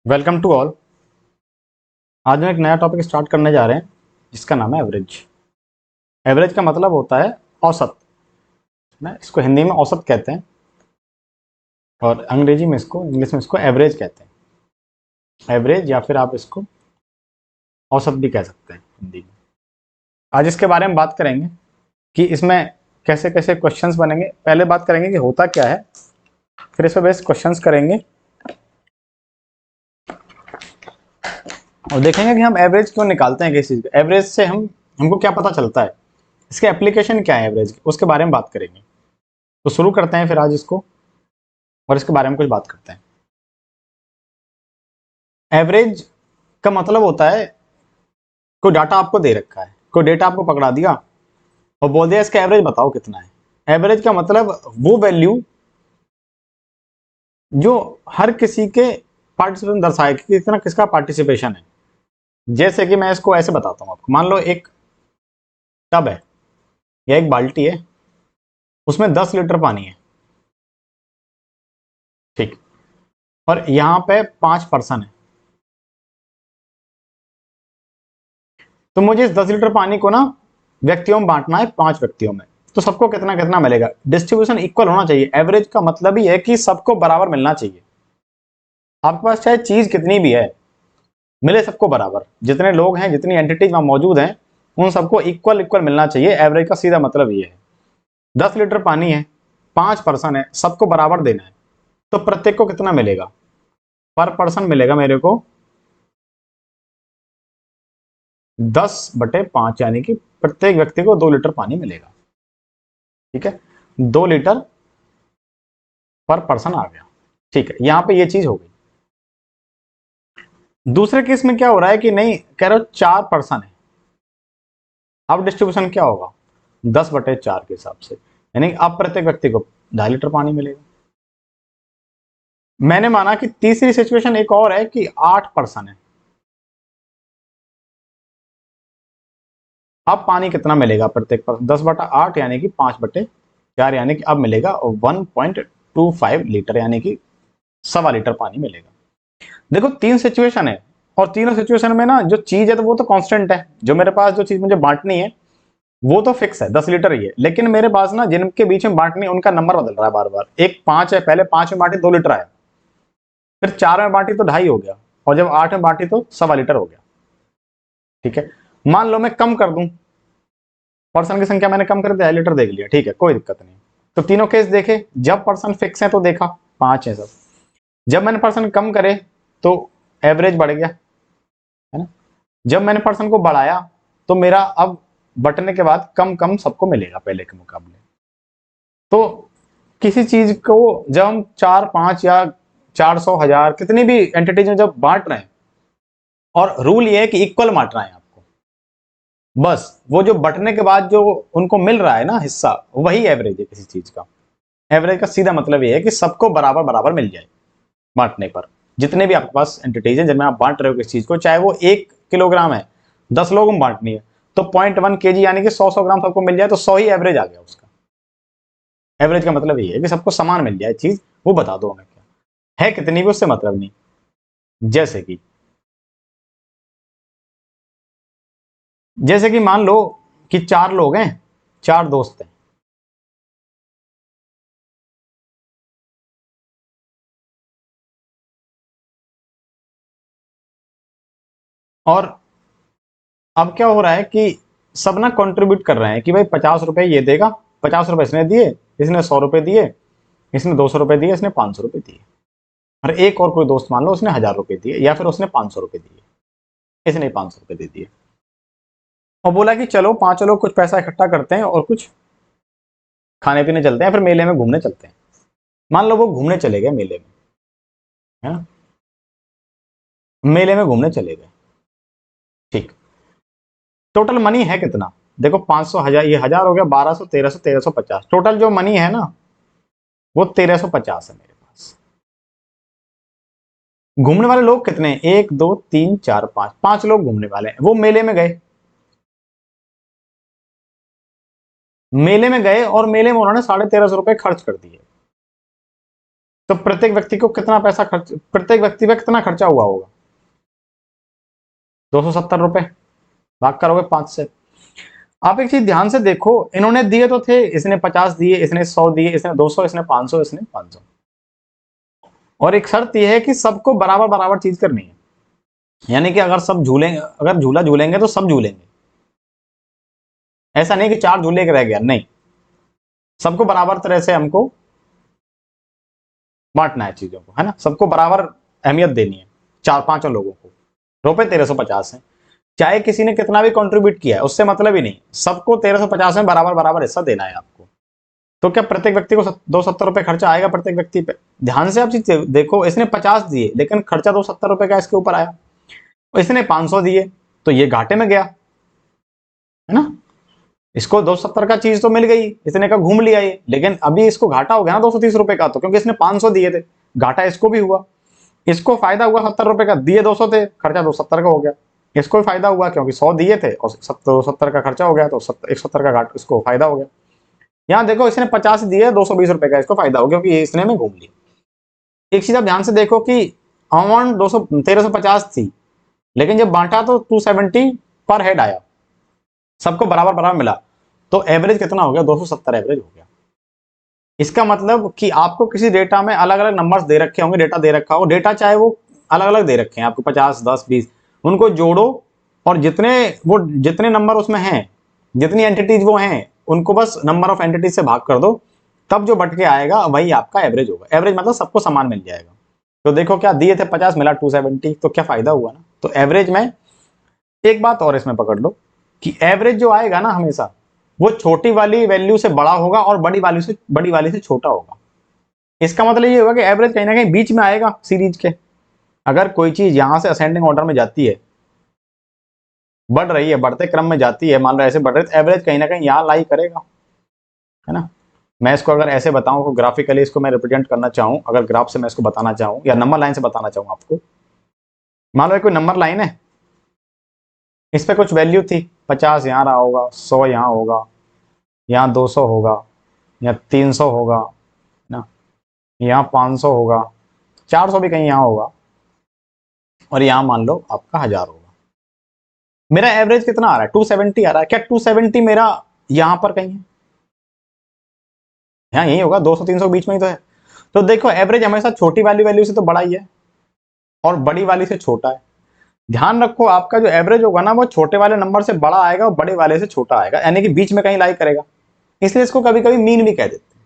Welcome to all. आज हम एक नया टॉपिक स्टार्ट करने जा रहे हैं जिसका नाम है एवरेज। एवरेज का मतलब होता है औसत ना, इसको हिंदी में औसत कहते हैं और अंग्रेजी में इंग्लिश में इसको एवरेज कहते हैं। एवरेज या फिर आप इसको औसत भी कह सकते हैं हिंदी में। आज इसके बारे में बात करेंगे कि इसमें कैसे कैसे क्वेश्चंस बनेंगे। पहले बात करेंगे कि होता क्या है, फिर इस पर बेस्ड क्वेश्चंस करेंगे और देखेंगे कि हम एवरेज क्यों निकालते हैं किसी चीज़ का। एवरेज से हमको क्या पता चलता है, इसके एप्लीकेशन क्या है एवरेज, उसके बारे में बात करेंगे। तो शुरू करते हैं फिर आज इसको और इसके बारे में कुछ बात करते हैं। एवरेज का मतलब होता है कोई डाटा आपको दे रखा है, कोई डेटा आपको पकड़ा दिया और बोल दिया इसका एवरेज बताओ कितना है। एवरेज का मतलब वो वैल्यू जो हर किसी के पार्टिसिपेशन दर्शाए कि कितना किसका पार्टिसिपेशन है। जैसे कि मैं इसको ऐसे बताता हूँ आपको। मान लो एक टब है या एक बाल्टी है, उसमें 10 लीटर पानी है, ठीक, और यहाँ पे 5 पर्सन है। तो मुझे इस 10 लीटर पानी को ना व्यक्तियों में बांटना है, 5 व्यक्तियों में। तो सबको कितना कितना मिलेगा, डिस्ट्रीब्यूशन इक्वल होना चाहिए। एवरेज का मतलब ही है कि सबको बराबर मिलना चाहिए। आपके पास चाहे चीज कितनी भी है, मिले सबको बराबर। जितने लोग हैं, जितनी एंटिटीज वहां मौजूद हैं, उन सबको इक्वल इक्वल मिलना चाहिए। एवरेज का सीधा मतलब ये है। 10 लीटर पानी है, 5 पर्सन है, सबको बराबर देना है, तो प्रत्येक को कितना मिलेगा, पर पर्सन मिलेगा मेरे को 10/5, यानी कि प्रत्येक व्यक्ति को 2 लीटर पानी मिलेगा। ठीक है, 2 लीटर पर पर्सन आ गया। ठीक है, यहां पे ये चीज हो गई। दूसरे केस में क्या हो रहा है कि नहीं, कह रहे हो 4 पर्सन है। अब डिस्ट्रीब्यूशन क्या होगा, 10/4 के हिसाब से, यानी अब प्रत्येक व्यक्ति को 2.5 लीटर पानी मिलेगा। मैंने माना कि तीसरी सिचुएशन एक और है कि 8 पर्सन है। अब पानी कितना मिलेगा प्रत्येक पर्सन, 10/8 यानी कि 5/4, यानी कि अब मिलेगा 1.25 लीटर, यानी कि 1.25 लीटर पानी मिलेगा। देखो 3 सिचुएशन है और तीनों सिचुएशन में ना जो चीज है तो वो तो कांस्टेंट है। जो मेरे पास जो चीज मुझे बांटनी है वो तो फिक्स है, 10 लीटर ही है। लेकिन मेरे पास ना जिनके बीच में बांटनी है उनका नंबर बदल रहा है बार बार। एक 5 है, पहले 5 में बांटी 2 लीटर आया, फिर 4 में बांटी तो 2.5 हो गया, और जब 8 में बांटी तो 1.25 लीटर हो गया। ठीक है, मान लो मैं कम कर दूं, पर्सन की संख्या मैंने कम कर दिया, लीटर देख लिया, ठीक है, कोई दिक्कत नहीं। तो तीनों केस देखे, जब पर्सन फिक्स है तो देखा 5 है सब, जब मैंने पर्सन कम करे तो एवरेज बढ़ गया, है ना। जब मैंने पर्सन को बढ़ाया तो मेरा अब बटने के बाद कम कम सबको मिलेगा पहले के मुकाबले। तो किसी चीज को जब हम 4-5 या 400,000 कितनी भी एंटिटीज में जब बांट रहे हैं, और रूल ये है कि इक्वल बांटना है आपको, बस वो जो बटने के बाद जो उनको मिल रहा है ना हिस्सा, वही एवरेज है किसी चीज का। एवरेज का सीधा मतलब ये है कि सबको बराबर बराबर मिल जाए बांटने पर। जितने भी आपके पास एंटिटीज हैं जिनमें आप बांट रहे हो किसी चीज को, चाहे वो 1 किलोग्राम है, 10 लोगों में बांटनी है, तो 0.1 kg यानी कि 100 ग्राम सबको मिल जाए तो 100 ही एवरेज आ गया उसका। एवरेज का मतलब ये है कि सबको समान मिल जाए चीज, वो बता दो हमें क्या है, कितनी भी उससे मतलब नहीं। जैसे कि मान लो कि 4 लोग हैं, 4 दोस्त हैं, और अब क्या हो रहा है कि सब ना कंट्रीब्यूट कर रहे हैं कि भाई 50 रुपए ये देगा, 50 रुपए इसने दिए, इसने 100 रुपए दिए, इसने 200 रुपए दिए, इसने 500 रुपए दिए, और एक और कोई दोस्त मान लो उसने 1000 रुपए दिए, या फिर उसने 500 रुपए दिए, इसने 500 रुपए दे दिए, और बोला कि चलो 5 लोग कुछ पैसा इकट्ठा करते हैं और कुछ खाने पीने चलते हैं, फिर मेले में घूमने चलते हैं। मान लो वो घूमने चले गए मेले में, है ना, मेले में घूमने चले गए, ठीक। टोटल मनी है कितना, देखो 500, 1000, ये 1000 हो गया, 1200, 1300, 1350, टोटल जो मनी है ना वो 1350 है मेरे पास। घूमने वाले लोग कितने हैं, 1 2 3 4 5, 5 लोग घूमने वाले हैं। वो मेले में गए, मेले में गए और मेले में उन्होंने 1350 रुपए खर्च कर दिए। तो प्रत्येक व्यक्ति को कितना पैसा खर्च, प्रत्येक व्यक्ति पे कितना खर्चा हुआ होगा? 270 रुपए, भाग करोगे 5 से। आप एक चीज ध्यान से देखो, इन्होंने दिए तो थे, इसने 50 दिए, इसने 100 दिए, इसने 200, इसने 500, इसने 500। और एक शर्त यह है कि सबको बराबर बराबर चीज करनी है, यानी कि अगर सब झूलेंगे, अगर झूला झूलेंगे तो सब झूलेंगे। ऐसा नहीं कि 4 झूले के रह गया, नहीं, सबको बराबर तरह से हमको बांटना है चीजों को, है ना, सबको बराबर अहमियत देनी है। 4-5 लोगों को रुपए 1350 है, चाहे किसी ने कितना भी कंट्रीब्यूट किया है उससे मतलब ही नहीं, सबको 1350 में बराबर बराबर हिस्सा देना है आपको। तो क्या प्रत्येक व्यक्ति को 270 रुपए खर्चा आएगा प्रत्येक व्यक्ति पे? ध्यान से आप चीज देखो, इसने 50 दिए लेकिन खर्चा 270 रुपए का इसके ऊपर आया, इसने 500 दिए तो ये घाटे में गया, है ना, इसको 270 का चीज तो मिल गई, इसने का घूम लिया ये, लेकिन अभी इसको घाटा हो गया ना 230 रुपए का, तो क्योंकि इसने 500 दिए थे, घाटा इसको भी हुआ। इसको फायदा हुआ 70 रुपए का, दिए 200 थे, खर्चा 270 का हो गया। इसको भी फायदा हुआ क्योंकि 100 दिए थे और 270 का खर्चा हो गया, तो 170 का घाटा, इसको फायदा हो गया। यहाँ देखो इसने 50 दिए, 220 रुपए का इसको फायदा हो गया क्योंकि इसने में घूम लिया। एक चीज आप ध्यान से देखो कि अमाउंट 1350 थी, लेकिन जब बांटा तो 270 पर हेड आया, सबको बराबर बराबर मिला, तो एवरेज कितना हो गया? 270 एवरेज हो गया। इसका मतलब कि आपको किसी डेटा में अलग अलग नंबर्स दे रखे होंगे, डेटा दे रखा हो, डेटा चाहे वो अलग अलग दे रखे हैं आपको 50, 10, 20, उनको जोड़ो और जितने नंबर उसमें हैं, जितनी एंटिटीज वो हैं, उनको बस नंबर ऑफ एंटिटीज से भाग कर दो, तब जो बट के आएगा वही आपका एवरेज होगा। एवरेज मतलब सबको समान मिल जाएगा। तो देखो क्या दिए थे 50, मिला 270, तो क्या फायदा हुआ ना। तो एवरेज में एक बात और इसमें पकड़ लो कि एवरेज जो आएगा ना हमेशा वो छोटी वाली वैल्यू से बड़ा होगा और बड़ी वाली से छोटा होगा। इसका मतलब ये होगा कि एवरेज कहीं ना कहीं बीच में आएगा सीरीज के। अगर कोई चीज यहां से असेंडिंग ऑर्डर में जाती है, बढ़ रही है, बढ़ते क्रम में जाती है, मान लो ऐसे बढ़ रही है, तो एवरेज कहीं ना कहीं यहां लाई करेगा, है ना। मैं इसको अगर ऐसे बताऊं तो ग्राफिकली इसको मैं रिप्रेजेंट करना चाहूं, अगर ग्राफ से मैं इसको बताना चाहूं या नंबर लाइन से बताना चाहूं आपको, मान लो कोई नंबर लाइन है, इस पे कुछ वैल्यू थी, 50 यहाँ रहा होगा, 100 यहाँ होगा, यहाँ 200 होगा, यहाँ 300 होगा ना, यहाँ 500 होगा, 400 भी कहीं यहाँ होगा, और यहाँ मान लो आपका 1000 होगा। मेरा एवरेज कितना आ रहा है? 270 आ रहा है। क्या 270 मेरा यहाँ पर कहीं है? यहाँ यही होगा, 200-300 के बीच में ही तो है। तो देखो एवरेज हमेशा छोटी वाली वैल्यू से तो बड़ा ही है और बड़ी वाली से छोटा है। ध्यान रखो आपका जो एवरेज होगा ना वो छोटे वाले नंबर से बड़ा आएगा और बड़े वाले से छोटा आएगा, यानी कि बीच में कहीं लाई करेगा। इसलिए इसको कभी कभी मीन भी कह देते हैं।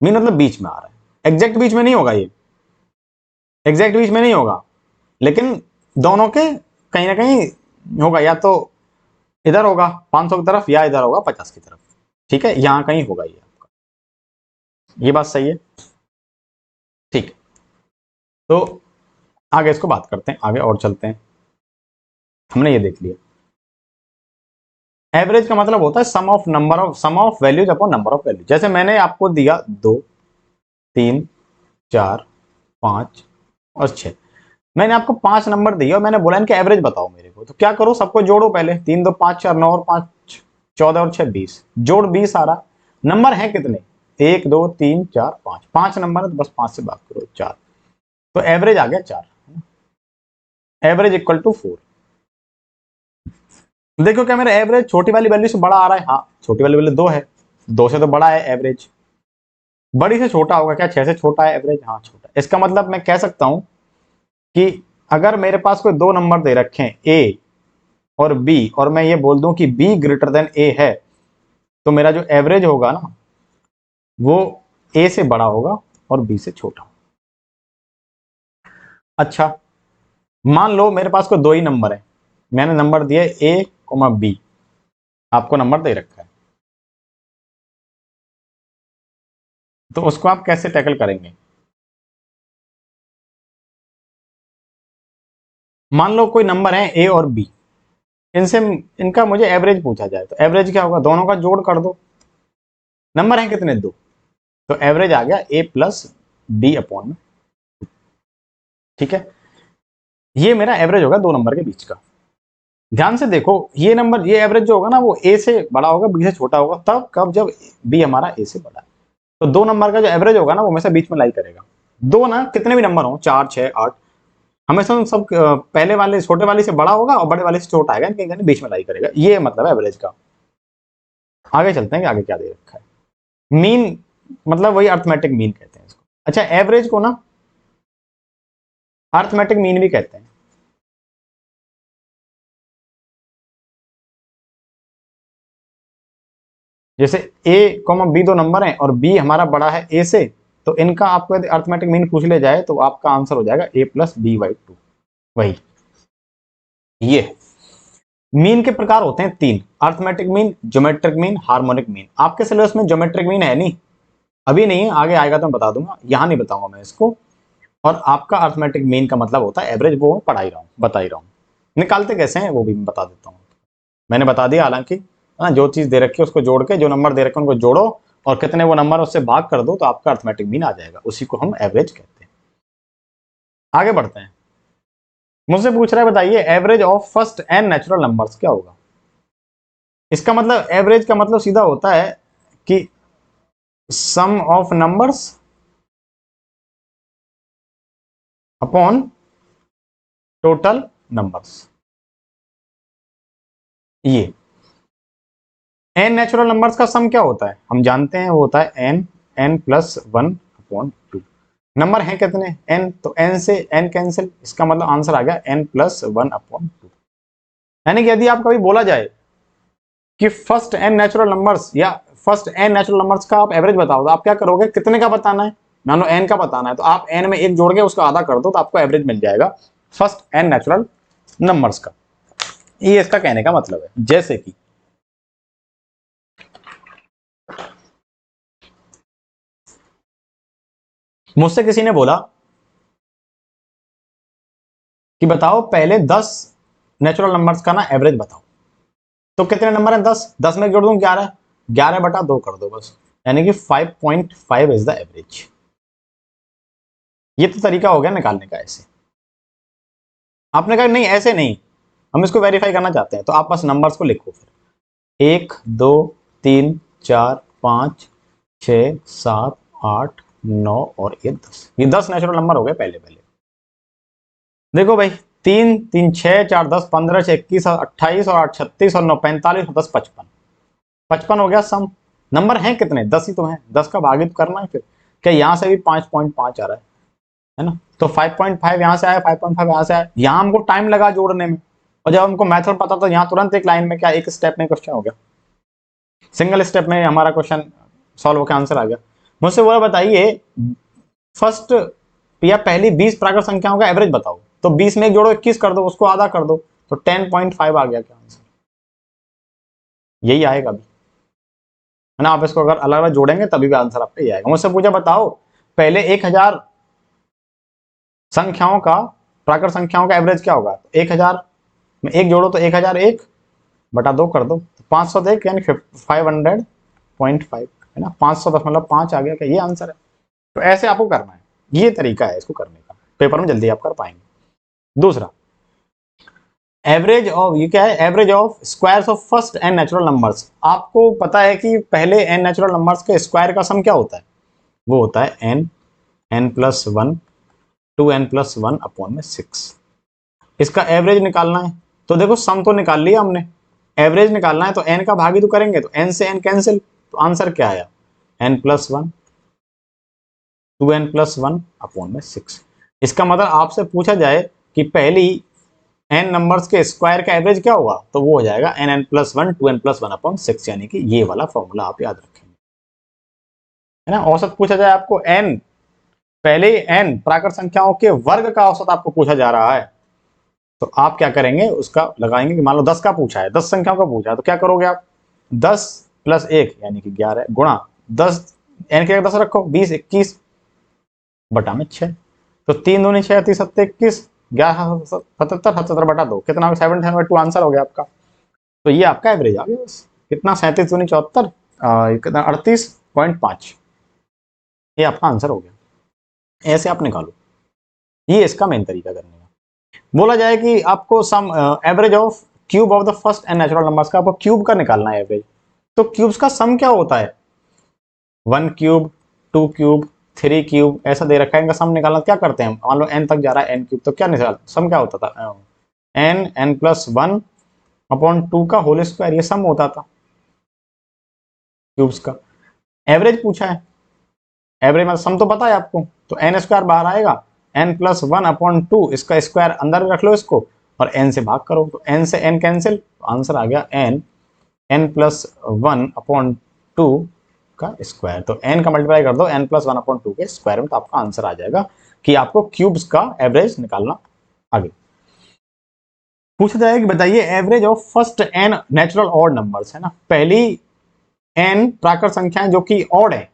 मीन मतलब बीच में आ रहा है, एग्जैक्ट बीच में नहीं होगा, ये एग्जैक्ट बीच में नहीं होगा, लेकिन दोनों के कहीं ना कहीं होगा, या तो इधर होगा 500 की तरफ या इधर होगा 50 की तरफ, ठीक है, यहां कहीं होगा ये आपका। ये बात सही है, ठीक है। तो आगे इसको बात करते हैं, आगे और चलते हैं। हमने ये देख लिया एवरेज का मतलब होता है sum of values upon number of values. जैसे मैंने आपको दिया 2, 3, 4, 5 और 6, मैंने आपको 5 नंबर दिए और मैंने बोला इनके एवरेज बताओ मेरे को। तो क्या करो, सबको जोड़ो पहले, 3, 2, 5, 4, 9 और 5, 14 और 6, 20, जोड़ 20 आ रहा। नंबर है कितने? 1, 2, 3, 4, 5, 5 नंबर है तो बस 5 से भाग करो 4, तो एवरेज आ गया 4। Average equal to 4। देखो क्या मेरा एवरेज छोटी वाली वैल्यू से बड़ा आ रहा है? हाँ, छोटी वाली वैल्यू 2 है, 2 से तो बड़ा है एवरेज। बड़ी से छोटा होगा क्या? 6 से छोटा है एवरेज? हाँ छोटा। इसका मतलब मैं कह सकता हूं कि अगर मेरे पास कोई 2 नंबर दे रखे हैं ए और बी, और मैं ये बोल दूं कि बी ग्रेटर देन ए है, तो मेरा जो एवरेज होगा ना वो ए से बड़ा होगा और बी से छोटा। अच्छा, मान लो मेरे पास कोई 2 ही नंबर है, मैंने नंबर दिया ए कोमा बी, आपको नंबर दे रखा है, तो उसको आप कैसे टैकल करेंगे? मान लो कोई नंबर है ए और बी, इनसे इनका मुझे एवरेज पूछा जाए, तो एवरेज क्या होगा? दोनों का जोड़ कर दो। नंबर है कितने? 2, तो एवरेज आ गया ए प्लस बी अपॉन में, ठीक है। ये मेरा एवरेज होगा 2 नंबर के बीच का। ध्यान से देखो ये नंबर, ये एवरेज जो होगा ना वो ए से बड़ा होगा, बी से छोटा होगा, तब कब? जब बी हमारा ए से बड़ा है। तो 2 नंबर का जो एवरेज होगा ना वो हमेशा बीच में लाई करेगा। दो ना कितने भी नंबर हो, 4 6 8, हमेशा उन सब पहले वाले छोटे वाले से बड़ा होगा और बड़े वाले से छोटा आएगा, कहीं बीच में लाई करेगा, ये मतलब है एवरेज का। आगे चलते हैं कि आगे क्या दे रखा है। मीन मतलब वही अर्थमेटिक मीन कहते हैं इसको। अच्छा, एवरेज को ना अर्थमेटिक मीन भी कहते हैं। जैसे ए कॉमा बी दो नंबर हैं और बी हमारा बड़ा है ए से, तो इनका आपको यदि अर्थमेटिक मीन पूछ ले जाए तो आपका आंसर हो जाएगा ए प्लस बी बाई 2। वही ये मीन के प्रकार होते हैं तीन, arithmetic mean, geometric mean, harmonic mean. आपके सिलेबस में ज्योमेट्रिक मीन है नहीं, अभी नहीं है, आगे आएगा तो मैं बता दूंगा, यहां नहीं बताऊंगा मैं इसको। और आपका अर्थमेटिक मीन का मतलब होता है एवरेज, वो पढ़ा ही रहा हूं, बता ही रहा हूं। निकालते कैसे हैं वो भी मैं बता देता हूं, मैंने बता दिया हालांकि। जो चीज दे रखी है उसको जोड़ के, जो नंबर दे रखे हैं उनको जोड़ो और कितने वो नंबर उससे भाग कर दो तो आपका अर्थमेटिक मीन आ जाएगा, उसी को हम एवरेज कहते हैं। आगे बढ़ते हैं। मुझसे पूछ रहा है बताइए average of first n natural numbers क्या होगा। इसका मतलब एवरेज का मतलब सीधा होता है कि sum of numbers upon total numbers. ये एन नेचुरल नंबर्स का सम क्या होता है हम जानते हैं, वो होता है n, n plus 1 upon 2। Number हैं कितने एन, तो एन से एन कैंसिल, इसका मतलब आंसर आ गया एन प्लस 1 अपॉन 2। यानी कि यदि आप कभी बोला जाए कि फर्स्ट एन नेचुरल नंबर्स या फर्स्ट एन नेचुरल नंबर्स का आप एवरेज बताओ, तो आप क्या करोगे, कितने का बताना है, मान लो एन का बताना है, तो आप एन में एक जोड़ के उसका आधा कर दो तो आपको एवरेज मिल जाएगा फर्स्ट एन नेचुरल नंबर्स का। ये इसका कहने का मतलब है। जैसे कि मुझसे किसी ने बोला कि बताओ पहले 10 नेचुरल नंबर्स का ना एवरेज बताओ, तो कितने नंबर हैं 10, 10 में जोड़ दूं 11, 11 बटा 2 कर दो बस, यानी कि 5.5 इज द एवरेज। ये तो तरीका हो गया निकालने का। ऐसे आपने कहा नहीं ऐसे नहीं, हम इसको वेरीफाई करना चाहते हैं, तो आप बस नंबर्स को लिखो फिर 1 2 3 4 5 6 7 8 9 और ये 10, ये 10 नेचुरल नंबर हो गए पहले पहले। देखो भाई 3 3 6 4 10 15 6 21 और 28 और 8 36 और 9 45 और 10 55, 55 हो गया सम। नंबर हैं कितने, 10 ही तो हैं, 10 का भागित करना है फिर। क्या यहां से भी 5.5 आ रहा है ना, तो 5.5 यहां से आया, 5.5 यहां से आया, यहां हमको टाइम लगा जोड़ने में, और जब हमको मेथड पता तो यहाँ तुरंत एक लाइन में क्या एक स्टेप में क्वेश्चन हो गया, सिंगल स्टेप में हमारा क्वेश्चन सॉल्व होकर आंसर आ गया। मुझसे वो बताइए फर्स्ट या पहली 20 प्राकृत संख्याओं का एवरेज बताओ, तो 20 में एक जोड़ो 21 कर दो, उसको आधा कर दो, तो 10.5 आ गया क्या आंसर, यही आएगा अभी, है ना। आप इसको अगर अलग अलग जोड़ेंगे तभी भी आंसर आपका ये आएगा। मुझसे पूछा बताओ पहले 1000 संख्याओं का, प्राकृत संख्याओं का एवरेज क्या होगा, 1000 में एक जोड़ो तो 1001 बटा 2 कर दो, 500 देख यानी 500.5 है ना, 500.5 आ गया क्या, ये आंसर है। तो ऐसे आपको करना है, ये तरीका है इसको करने का, पेपर में जल्दी आप कर पाएंगे। दूसरा एवरेज ऑफ, ये क्या है, average of squares of first n natural numbers. आपको पता है कि पहले एन नेचुरल नंबर्स के स्क्वायर का सम क्या होता है, वो होता है n, n plus 1 2n plus 1 upon में 6। इसका एवरेज निकालना है, तो देखो सम तो निकाल लिया हमने, एवरेज निकालना है तो n का भागी तो करेंगे, तो n से n कैंसिल, तो आंसर क्या आया n plus 1 2n plus 1 upon में 6। इसका मतलब आपसे पूछा जाए कि पहली n नंबर्स के स्क्वायर का एवरेज क्या होगा, तो वो हो जाएगा n plus 1 2n plus 1 upon 6, यानी कि ये वाला फॉर्मूला आप याद रखेंगे, है ना। औसत पूछा जाए आपको n, पहले n प्राकृत संख्याओं के वर्ग का औसत आपको पूछा जा रहा है, तो आप क्या करेंगे उसका लगाएंगे कि मान लो 10 का पूछा है, 10 संख्याओं का पूछा है, तो क्या करोगे आप 10 प्लस 1 यानी कि 11 गुणा 10, n के 10 रखो 20 21 बटा में 6, तो 3 दूनी 6 30 7 21 11 77 77 बटा 2 कितना 7/2 आंसर हो गया आपका। तो ये आपका एवरेज आ गया बस, कितना 37 दूनी 74 कितना 38.5, ये आपका आंसर हो गया। ऐसे आप निकालो, ये इसका मेन तरीका करने का। बोला जाए कि आपको sum average of cube of the first n natural numbers का आपको क्यूब का निकालना है एवरेज, तो क्यूब्स का सम क्या होता है, 1 क्यूब 2 क्यूब 3 क्यूब ऐसा दे रखा है, इनका सम निकालना क्या करते हैं हम, मान लो n तक जा रहा है n क्यूब, तो क्या निकाल सम क्या होता था, n+1/2 का होल स्क्वायर, ये सम होता था क्यूब्स का। एवरेज पूछा है, एवरेज मतलब सम तो पता है आपको, तो n स्क्वायर बाहर आएगा, n+1/2 इसका स्क्वायर अंदर रख लो इसको और n से भाग करो, तो n से n कैंसिल, आंसर आ गया n+1/2 का स्क्वायर। तो n का मल्टीप्लाई कर दो n+1/2 के स्क्वायर में, तो आपका आंसर आ जाएगा कि आपको क्यूब्स का एवरेज निकालना। आगे पूछा जाएगा कि बताइए average of first n natural odd numbers, है ना, पहली n प्राकृत संख्याएं जो कि ऑड है,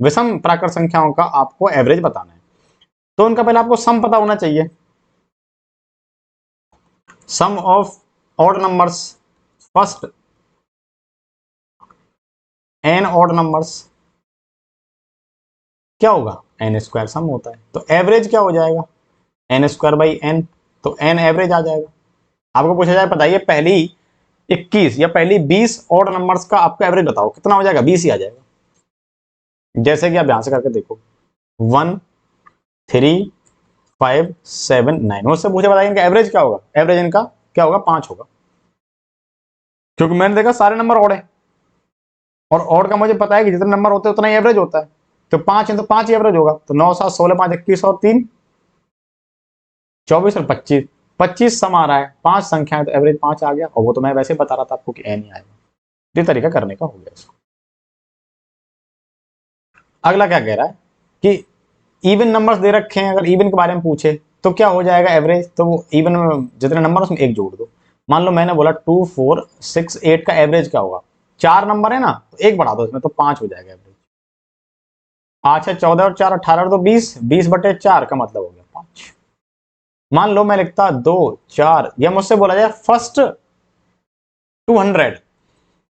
विषम प्राकृत संख्याओं का आपको एवरेज बताना है। तो उनका पहले आपको सम पता होना चाहिए, sum of odd numbers, first n odd numbers क्या होगा, n स्क्वायर सम होता है, तो एवरेज क्या हो जाएगा n²/n, तो n एवरेज आ जाएगा। आपको पूछा जाए बताइए पहली 21 या पहली 20 ऑड नंबर्स का आपका एवरेज बताओ, कितना हो जाएगा, 20 ही आ जाएगा। जैसे कि आप ध्यान से करके देखो 1 3 5 7 9, मुझसे पूछे बताइए इनका एवरेज क्या होगा, एवरेज इनका क्या होगा, 5 होगा, क्योंकि मैंने देखा सारे नंबर ऑड है और ऑड का मुझे पता है कि जितने नंबर होते हैं उतना ही एवरेज होता है, तो 5 है तो 5 ही एवरेज होगा। तो 9 7 16 5 21 और 3 24 और 25, 25 सम आ रहा है, 5 संख्या है तो एवरेज 5 आ गया, और वो तो मैं वैसे बता रहा था आपको कि n ही आएगा। ये तरीका करने का हो गया इसको। अगला क्या कह रहा है कि इवन नंबर्स दे रखे हैं, अगर इवन के बारे में पूछे तो क्या हो जाएगा एवरेज, तो वो इवन में जितने नंबर उसमें एक जोड़ दो। मान लो मैंने बोला 2 4 6 8 का एवरेज क्या होगा, 4 नंबर है ना, तो एक बढ़ा दो इसमें, तो 5 हो जाएगा एवरेज। अच्छा 14 और 4 18 और 2 20, 20/4 का मतलब हो गया 5। मान लो मैं लिखता 2 4, यह मुझसे बोला जाए फर्स्ट 200,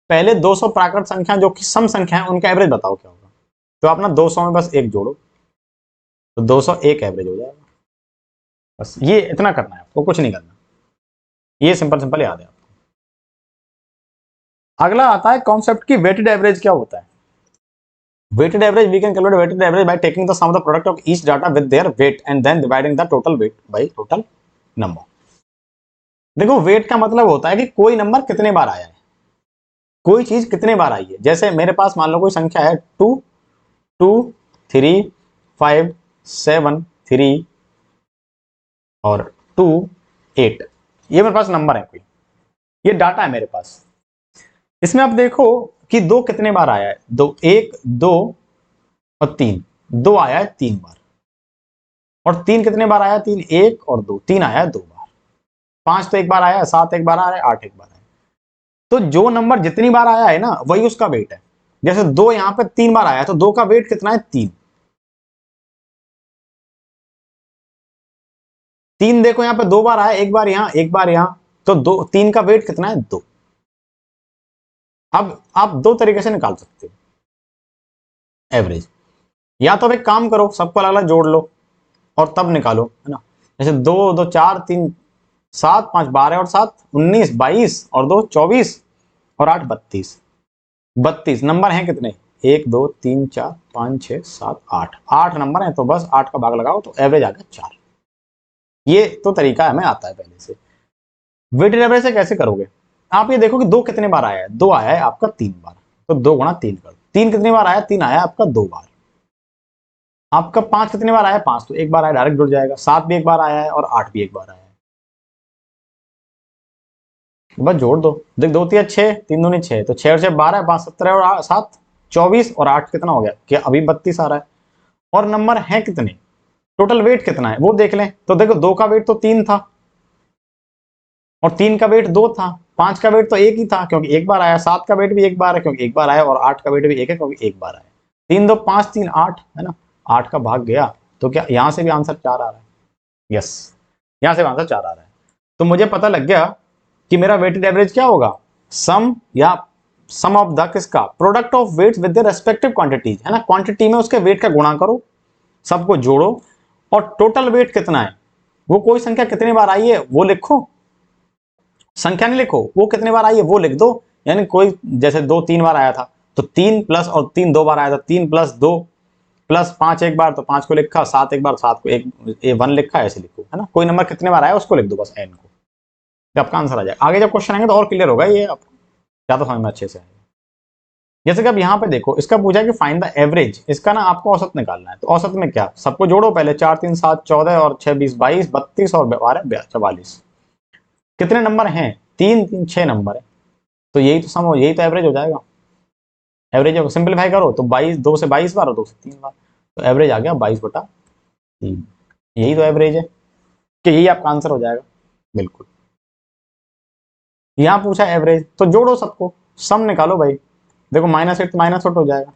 पहले 200 प्राकृत संख्या जो कि सम संख्या है उनका एवरेज बताओ क्या होगा, तो आप ना 200 में बस एक जोड़ो, तो 201 एवरेज हो जाएगा। बस ये इतना करना है आपको, कुछ नहीं करना, ये सिंपल सिंपल याद है आपको। अगला आता है कॉन्सेप्ट की वेटेड एवरेज क्या होता है। Weighted average, we can calculate weighted average by taking the sum of the product of each data with their weight and then dividing the total weight by total number. देखो weight का मतलब होता है कि कोई नंबर कितने बार आया है, कोई चीज कितने बार आई है। जैसे मेरे पास मान लो कोई संख्या है 2 2 3 5 7 3 और 2 8, ये मेरे पास नंबर है कोई, ये डाटा है मेरे पास। इसमें आप देखो कि 2 कितने बार आया है, 2 1 2 और 3, 2 आया है 3 बार, और 3 कितने बार आया, 3 1 और 2, 3 आया है 2 बार, 5 तो एक बार आया है, 7 एक बार आया है, 8 एक बार आया है। तो जो नंबर जितनी बार आया है ना वही उसका वेट है। जैसे 2 यहां पे 3 बार आया है तो 2 का वेट कितना है, 3। 3 देखो यहां पे 2 बार आया, एक बार यहां एक बार यहां, तो 2 3 का वेट कितना है, 2। अब आप दो तरीके से निकाल सकते हो एवरेज, या तो अब एक काम करो सबको अलग अलग जोड़ लो और तब निकालो, है ना। जैसे 2 2 4 3 7 5 12 और 7 19 22 और 2 24 और 8 32, 32 नंबर हैं कितने, 1 2 3 4 5 6 7 8, 8 नंबर हैं, तो बस 8 का भाग लगाओ तो एवरेज आ गया 4। ये तो तरीका हमें आता है पहले से। वेटेड एवरेज से कैसे करोगे, आप ये देखो कि 2 कितने बार आया है, 2 आया है आपका 3 बार, तो 2 गुणा 3 कर दो। 3 कितनी बार आया, 3 आया आपका 2 बार। आपका 5 कितने बार आया, 5 तो एक बार आया, डायरेक्ट जुड़ जाएगा। 7 भी एक बार आया है और 8 भी एक बार आया है, बस जोड़ दो। देख 2 3 6, 3 दूनी 6, तो 6 और 6 12, 5 17 और 7 24 और 8 कितना हो गया, क्या अभी 32 आ रहा है। और नंबर है कितने, टोटल वेट कितना है वो देख लें, तो देखो 2 का वेट तो 3 था और 3 का वेट 2 था, 5 का वेट तो 1 ही था क्योंकि एक बार आया, 7 का वेट भी एक बार है क्योंकि एक बार आया, और 8 का वेट भी 1 है क्योंकि एक बार आया। 3 2 5 3 8, है ना, 8 का भाग गया, तो क्या यहां से भी आंसर 4 आ रहा है, यस यहां से आंसर 4 आ रहा है। तो मुझे पता लग गया कि मेरा वेटेड एवरेज क्या होगा, सम या सम ऑफ द किसका, product of weights with the respective quantities, है ना, क्वांटिटी में उसके वेट का गुणा करो, सबको जोड़ो और टोटल वेट कितना है, वो कोई संख्या कितनी बार आई है वो लिखो, संख्या नहीं लिखो, वो कितने बार आई है वो लिख दो। यानी कोई जैसे 2 3 बार आया था तो 3 प्लस और 3 2 बार आया था, 3 प्लस 2 प्लस 5 एक बार तो 5 को लिखा, 7 एक बार 7 को, एक 1 लिखा, ऐसे लिखो, है ना। कोई नंबर कितने बार आया उसको लिख दो बस, n को, तो आपका आंसर आ जाएगा। आगे जब क्वेश्चन आएंगे तो और क्लियर होगा, ये आपको ज्यादा समझ में अच्छे से आएगा। जैसे कि अब यहाँ पे देखो, इसका पूछा कि फाइंड द एवरेज, इसका ना आपको औसत निकालना है। तो औसत में क्या, सबको जोड़ो पहले, 4 3 7 14 और 6 20 22 32 और 12 44। कितने नंबर हैं, 3 3 6 नंबर है, तो यही तो सम हो, यही तो एवरेज हो जाएगा। एवरेज सिंपलीफाई करो तो 22, 2 से 22 बार और 2 से 3 बार, तो एवरेज आ गया 22/3। यही तो एवरेज है, कि यही आपका आंसर हो जाएगा बिल्कुल। यहाँ पूछा एवरेज, तो जोड़ो सबको, सम निकालो भाई। देखो -8 तो -8 हो जाएगा,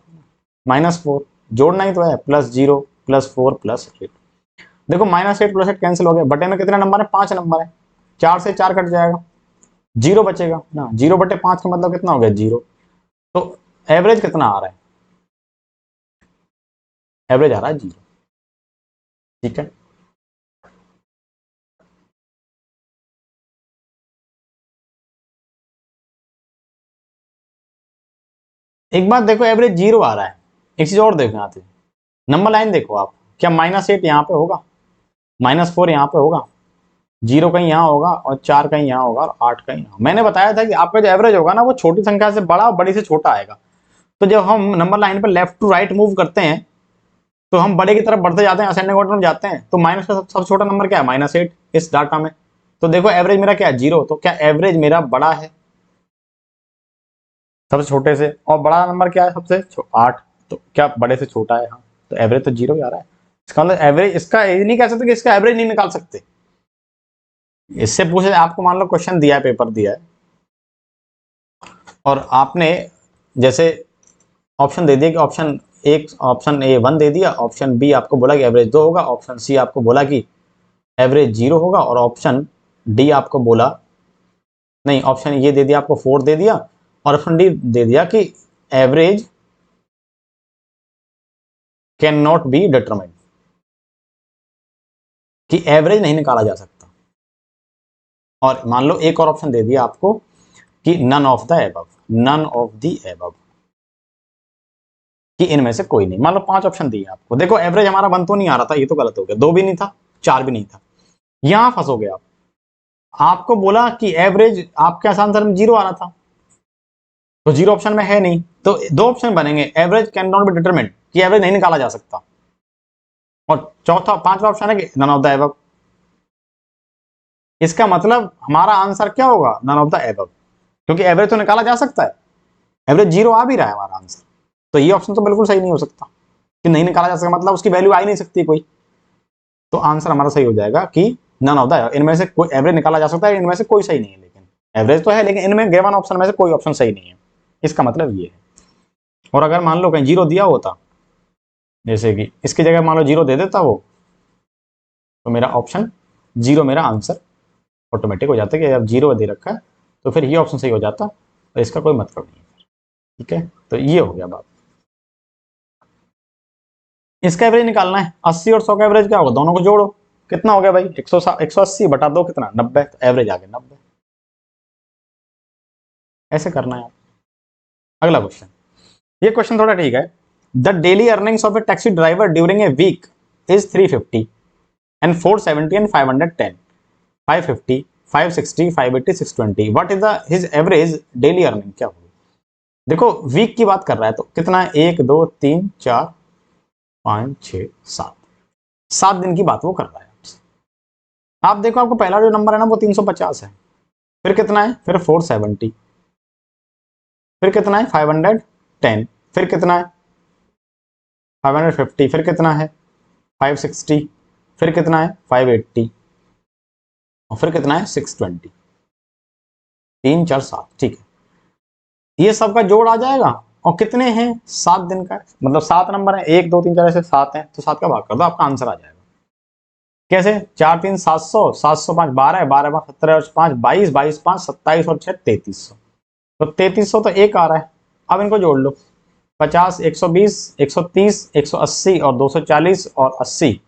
-4 जोड़ना ही तो है, +0 +4 +8। देखो -8 +8 कैंसिल हो गया, बटे में कितने नंबर है, 5 नंबर है, 4 से 4 कट जाएगा, 0 बचेगा ना, 0/5 का मतलब कितना हो गया, 0। तो एवरेज कितना आ रहा है, एवरेज आ रहा है 0। ठीक है, एक बात देखो, एवरेज 0 आ रहा है, एक चीज और देखो, यहाँ पे नंबर लाइन देखो आप, क्या -8 यहाँ पे होगा, -4 यहाँ पे होगा, 0 कहीं यहाँ होगा और 4 कहीं यहाँ होगा और 8 कहीं यहाँ। मैंने बताया था कि आपका जो एवरेज होगा ना, वो छोटी संख्या से बड़ा और बड़ी से छोटा आएगा। तो जब हम नंबर लाइन पर लेफ्ट टू राइट मूव करते हैं, तो हम बड़े की तरफ बढ़ते जाते हैं, असेंडिंग ऑर्डर में जाते हैं, तो माइनस का सबसे छोटा नंबर क्या है, -8 इस डाटा में। तो देखो एवरेज मेरा क्या है, 0, तो क्या एवरेज मेरा बड़ा है सबसे छोटे से, और बड़ा नंबर क्या है सबसे, 8, तो क्या बड़े से छोटा है, हाँ, तो एवरेज तो 0 ही आ रहा है। इसका मतलब एवरेज, इसका ये नहीं कह सकते कि इसका एवरेज नहीं निकाल सकते। इससे पूछे, आपको मान लो क्वेश्चन दिया है, पेपर दिया है, और आपने जैसे ऑप्शन दे दिया कि ऑप्शन ए 1 दे दिया, ऑप्शन बी आपको बोला कि एवरेज 2 होगा, ऑप्शन सी आपको बोला कि एवरेज 0 होगा, और ऑप्शन डी आपको बोला, नहीं ऑप्शन ये दे दिया आपको 4 दे दिया, और ऑप्शन डी दे दिया कि average can not be determined, कि एवरेज नहीं निकाला जा सकता। और मान लो एक और ऑप्शन दे दिया आपको कि none of the above, none of the above, कि इनमें से कोई नहीं। मान लो 5 ऑप्शन दिए आपको, देखो एवरेज हमारा 1 तो नहीं आ रहा था, ये तो गलत हो गया, 2 भी नहीं था, 4 भी नहीं था, यहां फंसोगे आप। आपको बोला कि एवरेज आपके आंसर में 0 आ रहा था, तो 0 ऑप्शन में है नहीं, तो 2 ऑप्शन बनेंगे, average can not be determined, कि एवरेज नहीं निकाला जा सकता, और चौथा 5वां ऑप्शन है कि नन ऑफ द एबव। इसका मतलब हमारा आंसर क्या होगा, नन ऑफ द एबव, क्योंकि एवरेज तो निकाला जा सकता है, एवरेज 0 आ भी रहा है हमारा आंसर, तो ये ऑप्शन तो बिल्कुल सही नहीं हो सकता, कि नहीं निकाला जा सकता, मतलब उसकी वैल्यू आ ही नहीं सकती कोई। तो आंसर हमारा सही हो जाएगा कि नन ऑफ द, इनमें से कोई एवरेज निकाला जा सकता है, इनमें से कोई सही नहीं है, लेकिन एवरेज तो है, लेकिन इनमें गिवन ऑप्शन में से कोई ऑप्शन सही नहीं है, इसका मतलब ये है। और अगर मान लो कहीं 0 दिया होता, जैसे कि इसकी जगह मान लो 0 दे देता वो, तो मेरा ऑप्शन 0 मेरा आंसर ऑटोमेटिक हो जाता है, कि अब 0 दे रखा है तो फिर ये ऑप्शन सही हो जाता, तो इसका कोई मतलब नहीं है। ठीक है, तो ये हो गया बात। इसका एवरेज निकालना है, 80 और 100 का एवरेज क्या होगा, दोनों को जोड़ो, कितना हो गया भाई, 180/2 कितना, 90, तो एवरेज आ गया 90। ऐसे करना है। अगला क्वेश्चन, ये क्वेश्चन थोड़ा ठीक है। The daily earnings of a taxi driver during a week is 350 and 470 and 510, 550, 560, 580, 620, what is the his average daily earning, क्या होगी। देखो वीक की बात कर रहा है, तो कितना है, 1 2 3 4 5 6 7, 7 दिन की बात वो कर रहा है। आप देखो, आपको पहला जो नंबर है ना वो 350 है, फिर कितना है, फिर 470, फिर कितना है 510, फिर कितना है 550, फिर कितना है 560, फिर कितना है 580, और फिर कितना है 620, 3 4 7। ठीक है, ये सब का जोड़ आ जाएगा, और कितने हैं, 7 दिन का, मतलब 7 नंबर है, 1 2 3 4 ऐसे 7 हैं, तो 7 का भाग कर दो, आपका आंसर आ जाएगा। कैसे, 4 3 700, 705 12, 12 5 17 और 5 22, 22 5 27 और 6 3300, तो 3300 तो एक आ रहा है। अब इनको जोड़ लो, 50 120 130 180 और 240 और 80,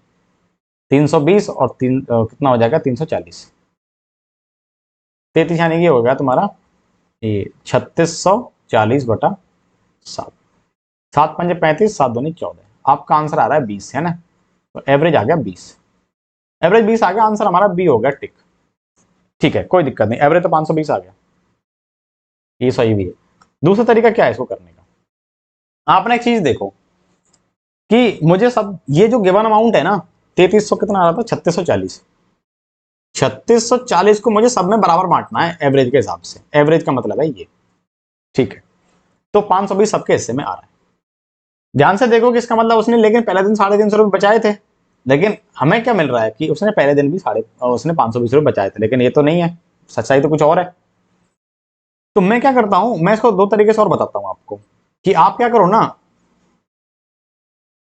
320 और कितना हो जाएगा 340, 33 यानी कि हो गया तुम्हारा ये 3640/7, 7 5 35, 7 दूनी 14, आपका आंसर आ रहा है 20, है ना, तो एवरेज आ गया 20, एवरेज 20 आ गया, आंसर हमारा बी हो गया टिक। ठीक है, कोई दिक्कत नहीं, एवरेज तो 520 आ गया, ये सही भी है। दूसरा तरीका क्या है इसको करने का, आपने एक चीज देखो कि मुझे सब ये जो गिवन अमाउंट है ना 3300 कितना आ रहा था, 3640, 3640 को मुझे सब में बराबर बांटना है एवरेज के हिसाब से, एवरेज का मतलब है ये, ठीक है। तो 520 सबके हिस्से में आ रहा है। ध्यान से देखो कि इसका मतलब उसने लेकिन पहले दिन 350 रुपये बचाए थे, लेकिन हमें क्या मिल रहा है कि उसने पहले दिन भी उसने 520 रुपये बचाए थे, लेकिन ये तो नहीं है, सच्चाई तो कुछ और है। तो मैं क्या करता हूं, मैं इसको दो तरीके से और बताता हूं आपको कि आप क्या करो ना,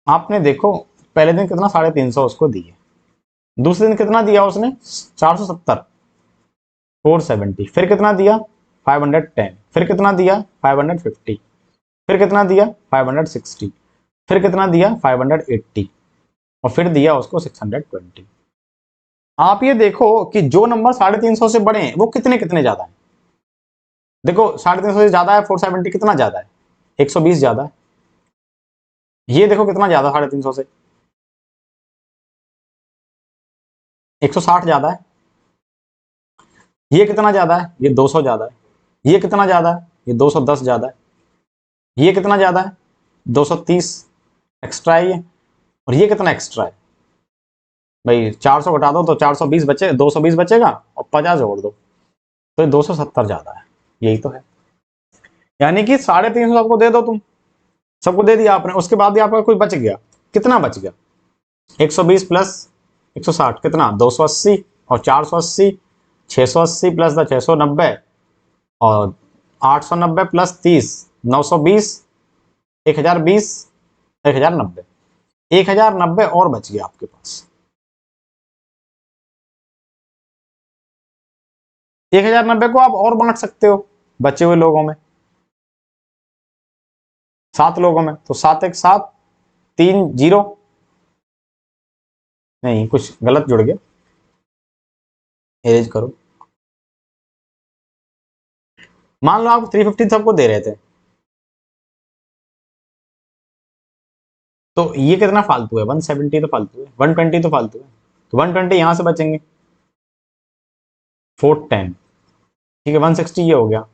आपने देखो पहले दिन कितना 350 उसको दिए, दूसरे दिन कितना दिया उसने 470, 470, फिर कितना दिया 510, फिर कितना दिया 550, फिर कितना दिया 560, फिर कितना दिया 580, और फिर दिया उसको 620। आप ये देखो कि जो नंबर 350 से बड़े हैं वो कितने कितने ज्यादा है। देखो 350 से ज्यादा है 470, कितना ज्यादा है 120 ज्यादा है। ये देखो कितना ज्यादा 350 से 160 ज्यादा है। ये कितना ज्यादा है, ये 200 ज्यादा है। ये कितना ज्यादा है, ये 210 ज्यादा है। ये कितना ज्यादा है 230 एक्स्ट्रा है ये। और ये कितना एक्स्ट्रा है भाई, 400 घटा दो तो 420 बचे, 220 बचेगा और 50 जोड़ दो तो 270 ज्यादा है, यही तो है। यानी कि 350 सबको दे दो, तुम सबको दे दिया आपने, उसके बाद भी आपका कोई बच गया, कितना बच गया 120 प्लस 160 कितना 280, और 480 680 प्लस 690, और 890 प्लस 30 920, 1020, 1090, 1090 और बच गया आपके पास। 1090 को आप और बांट सकते हो बचे हुए लोगों में, 7 लोगों में, तो 7 1 7 3 0, नहीं कुछ गलत जुड़ गया, एरेज करो। मान लो आप 350 सबको दे रहे थे, तो ये कितना फालतू है 170 तो फालतू है, 120 तो फालतू है, तो 120 यहां से बचेंगे 410, ठीक है 160 ये हो गया,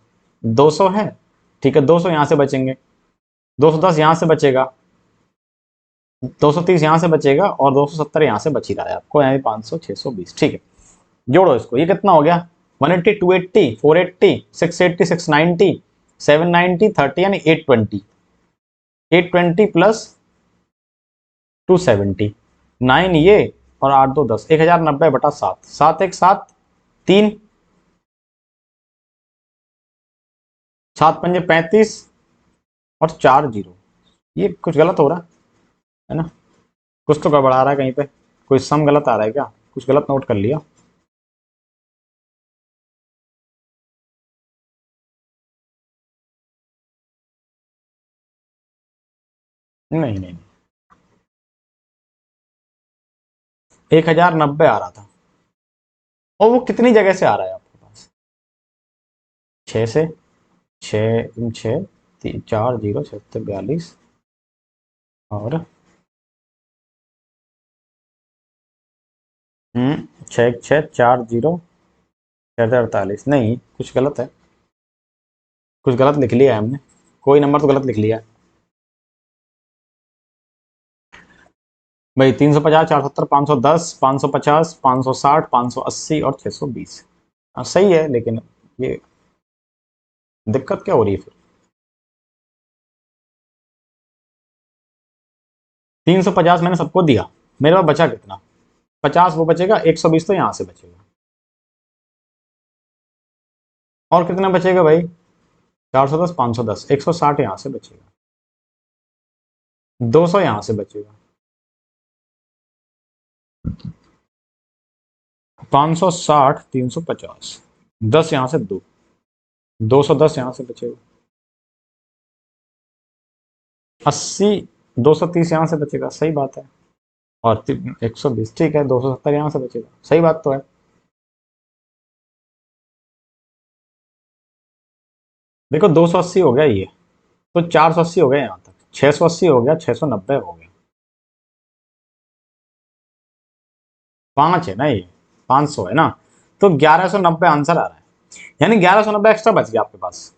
200 है, ठीक है 200 यहां से बचेंगे, 210 यहां से बचेगा, 230 यहां से बचेगा, और 270 यहां से बच ही रहा है आपको, यानी 500 620, ठीक है। जोड़ो इसको, ये कितना हो गया 180 280 480 680 690 790 30, यानी 820, 820 प्लस 270, 9 ये, और 8 2 10, 1090 बटा 7, 7 1 7 3, 7 5 35, और 4 जीरो। ये कुछ गलत हो रहा है ना, कुछ तो गड़बड़ा रहा है कहीं पे, कोई सम गलत आ रहा है क्या, कुछ गलत नोट कर लिया। नहीं नहीं, 1090 आ रहा था, और वो कितनी जगह से आ रहा है आपके पास, 6 से, 6 6 4 जीरो 6 42, और 6 6 4 जीरो 6 48, नहीं कुछ गलत है, कुछ गलत लिख लिया है हमने, कोई नंबर तो गलत लिख लिया है भाई। 350 470 510 550 560 580 और 620, हाँ सही है, लेकिन ये दिक्कत क्या हो रही है फिर, 350 मैंने सबको दिया, मेरे पास बचा कितना 50 वो बचेगा, 120 तो यहां से बचेगा, और कितना बचेगा भाई 410 510 160 यहां से बचेगा, 200 यहां से बचेगा, 560 350, 10 यहां से 210 यहां से बचेगा, 80 230 यहां से बचेगा, सही बात है, और 120 ठीक है, 270 यहां से बचेगा, सही बात तो है। देखो 280 हो गया ये, तो 480 हो गया यहाँ तक, 680 हो गया, 690 हो गया, 5 है ना, ये 500 है ना, तो 1190 आंसर आ रहा है, यानी 1190 एक्स्ट्रा बच गया आपके पास।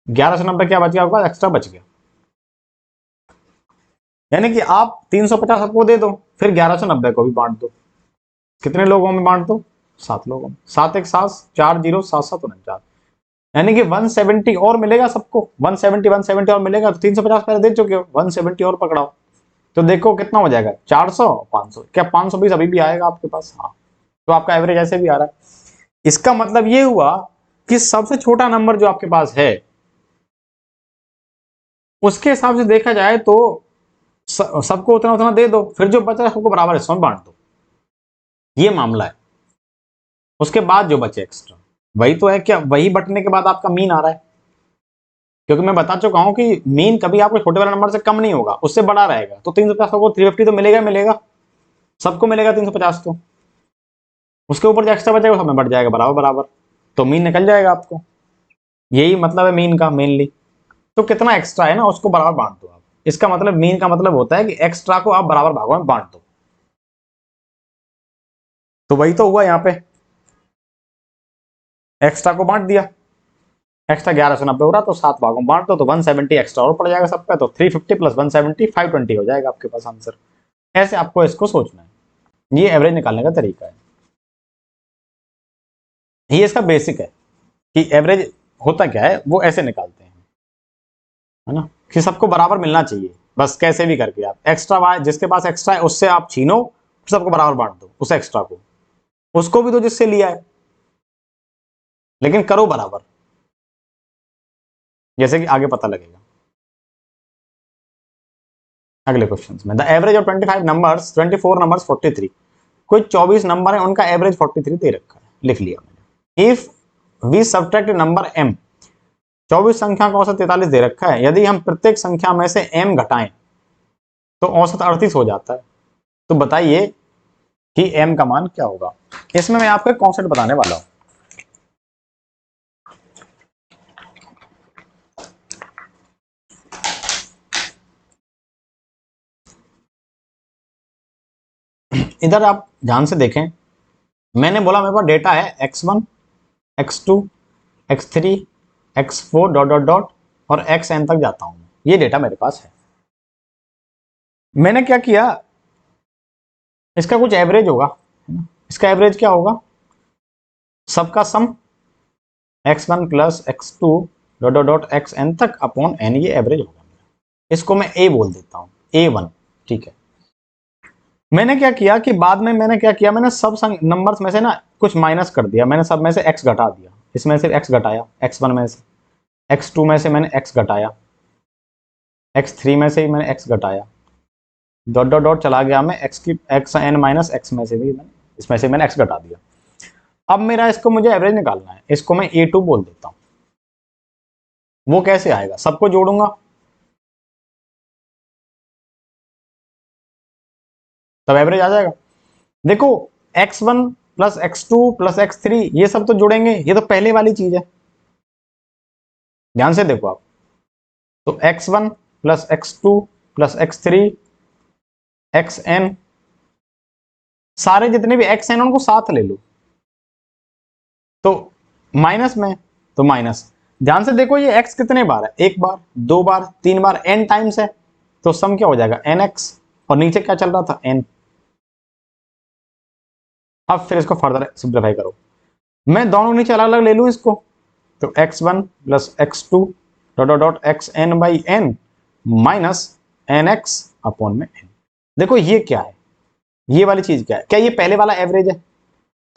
1190 क्या बच गया आपके पास, एक्स्ट्रा बच गया। यानी कि आप 350 सबको दे दो, फिर 1190 को भी बांट दो। कितने लोगों में बांट दो, 7 लोगों में। 7 एक 7, 4 0 7 7 49, यानी कि 170 और मिलेगा सबको, 170 और मिलेगा। तो 350 पहले दे चुके हो, 170 और पकड़ाओ, तो देखो कितना हो जाएगा, 400 500, क्या 520 अभी भी आएगा आपके पास? हाँ, तो आपका एवरेज ऐसे भी आ रहा है। इसका मतलब ये हुआ कि सबसे छोटा नंबर जो आपके पास है उसके हिसाब से देखा जाए तो सबको उतना उतना दे दो, फिर जो बचा सबको बराबर हिस्सों में बांट दो, ये मामला है। उसके बाद जो बचे एक्स्ट्रा, वही तो है, क्या वही बटने के बाद आपका मीन आ रहा है, क्योंकि मैं बता चुका हूं कि मीन कभी आपके छोटे वाले नंबर से कम नहीं होगा, उससे बड़ा रहेगा। तो 350 को 350 तो मिलेगा मिलेगा, सबको मिलेगा 350, तो उसके ऊपर जो एक्स्ट्रा बचेगा सब में बढ़ जाएगा बराबर बराबर, तो मीन निकल जाएगा आपको। यही मतलब है मीन का मेनली। तो कितना एक्स्ट्रा है ना उसको बराबर बांट दो आप, इसका मतलब मीन का मतलब होता है कि एक्स्ट्रा को आप बराबर भागों में बांट दो। तो वही तो हुआ यहाँ पे, एक्स्ट्रा को बांट दिया, एक्स्ट्रा 1190 हो रहा तो 7 भागों में बांट दो, तो 170 एक्स्ट्रा और पड़ जाएगा सबका, तो 350 प्लस 170 520 हो जाएगा आपके पास आंसर। ऐसे आपको इसको सोचना है, ये एवरेज निकालने का तरीका है, ये इसका बेसिक है कि एवरेज होता क्या है, वो ऐसे निकालते हैं, है ना, कि सबको बराबर मिलना चाहिए, बस कैसे भी करके आप एक्स्ट्रा जिसके पास एक्स्ट्रा है उससे आप छीनो, सबको बराबर बांट दो, उस एक्स्ट्रा को उसको भी दो जिससे लिया है, लेकिन करो बराबर, जैसे कि आगे पता लगेगा अगले क्वेश्चन में। द एवरेज ऑफ 24 नंबर्स 43, कोई 24 नंबर है उनका एवरेज 43 दे रखा है, लिख लिया मैंने। If we subtract number m, 24 संख्या का औसत 43 दे रखा है, यदि हम प्रत्येक संख्या में से m घटाएं तो औसत 38 हो जाता है, तो बताइए कि m का मान क्या होगा। इसमें मैं आपको एक कॉन्सेप्ट बताने वाला हूं। इधर आप ध्यान से देखें, मैंने बोला मेरे पास डेटा है x1 x2 x3 x4 dot dot dot और xn तक जाता हूं, ये डेटा मेरे पास है। मैंने क्या किया, इसका कुछ एवरेज होगा, इसका एवरेज क्या होगा, सबका सम x1 plus x2 dot dot dot xn तक अपॉन n, ये एवरेज होगा। इसको मैं a बोल देता हूं, a1, ठीक है। मैंने क्या किया कि बाद में मैंने क्या किया, मैंने सब नंबर्स में से ना कुछ माइनस कर दिया, मैंने सब में से x घटा दिया, इसमें से x घटाया, x1 में से, x2 में से मैंने x घटाया, x3 में से ही मैंने x घटाया, डॉट डॉट डॉट चला गया, मैं x की xn माइनस x में से भी मैंने इसमें से मैंने x घटा दिया। अब मेरा इसको मुझे एवरेज निकालना है, इसको मैं a2 बोल देता हूं। वो कैसे आएगा, सबको जोड़ूंगा तब एवरेज आ जाएगा। देखो x1 plus x2 plus x3 ये सब तो जुड़ेंगे, ये तो पहले वाली चीज है, ध्यान से देखो आप। तो x1 plus x2 plus x3 xn, सारे जितने भी xn उनको साथ ले लो, तो माइनस में, तो माइनस, ध्यान से देखो ये x कितने बार है, एक बार, दो बार, तीन बार, n टाइम्स है, तो सम क्या हो जाएगा nx, और नीचे क्या चल रहा था n। अब फिर इसको फर्दर सिंप्लीफाई करो, मैं दोनों नीचे अलग अलग ले लूं इसको, तो x1 plus x2 dot dot dot xn by n minus nx upon में n। देखो ये क्या है, ये वाली चीज क्या है, क्या ये पहले वाला एवरेज है,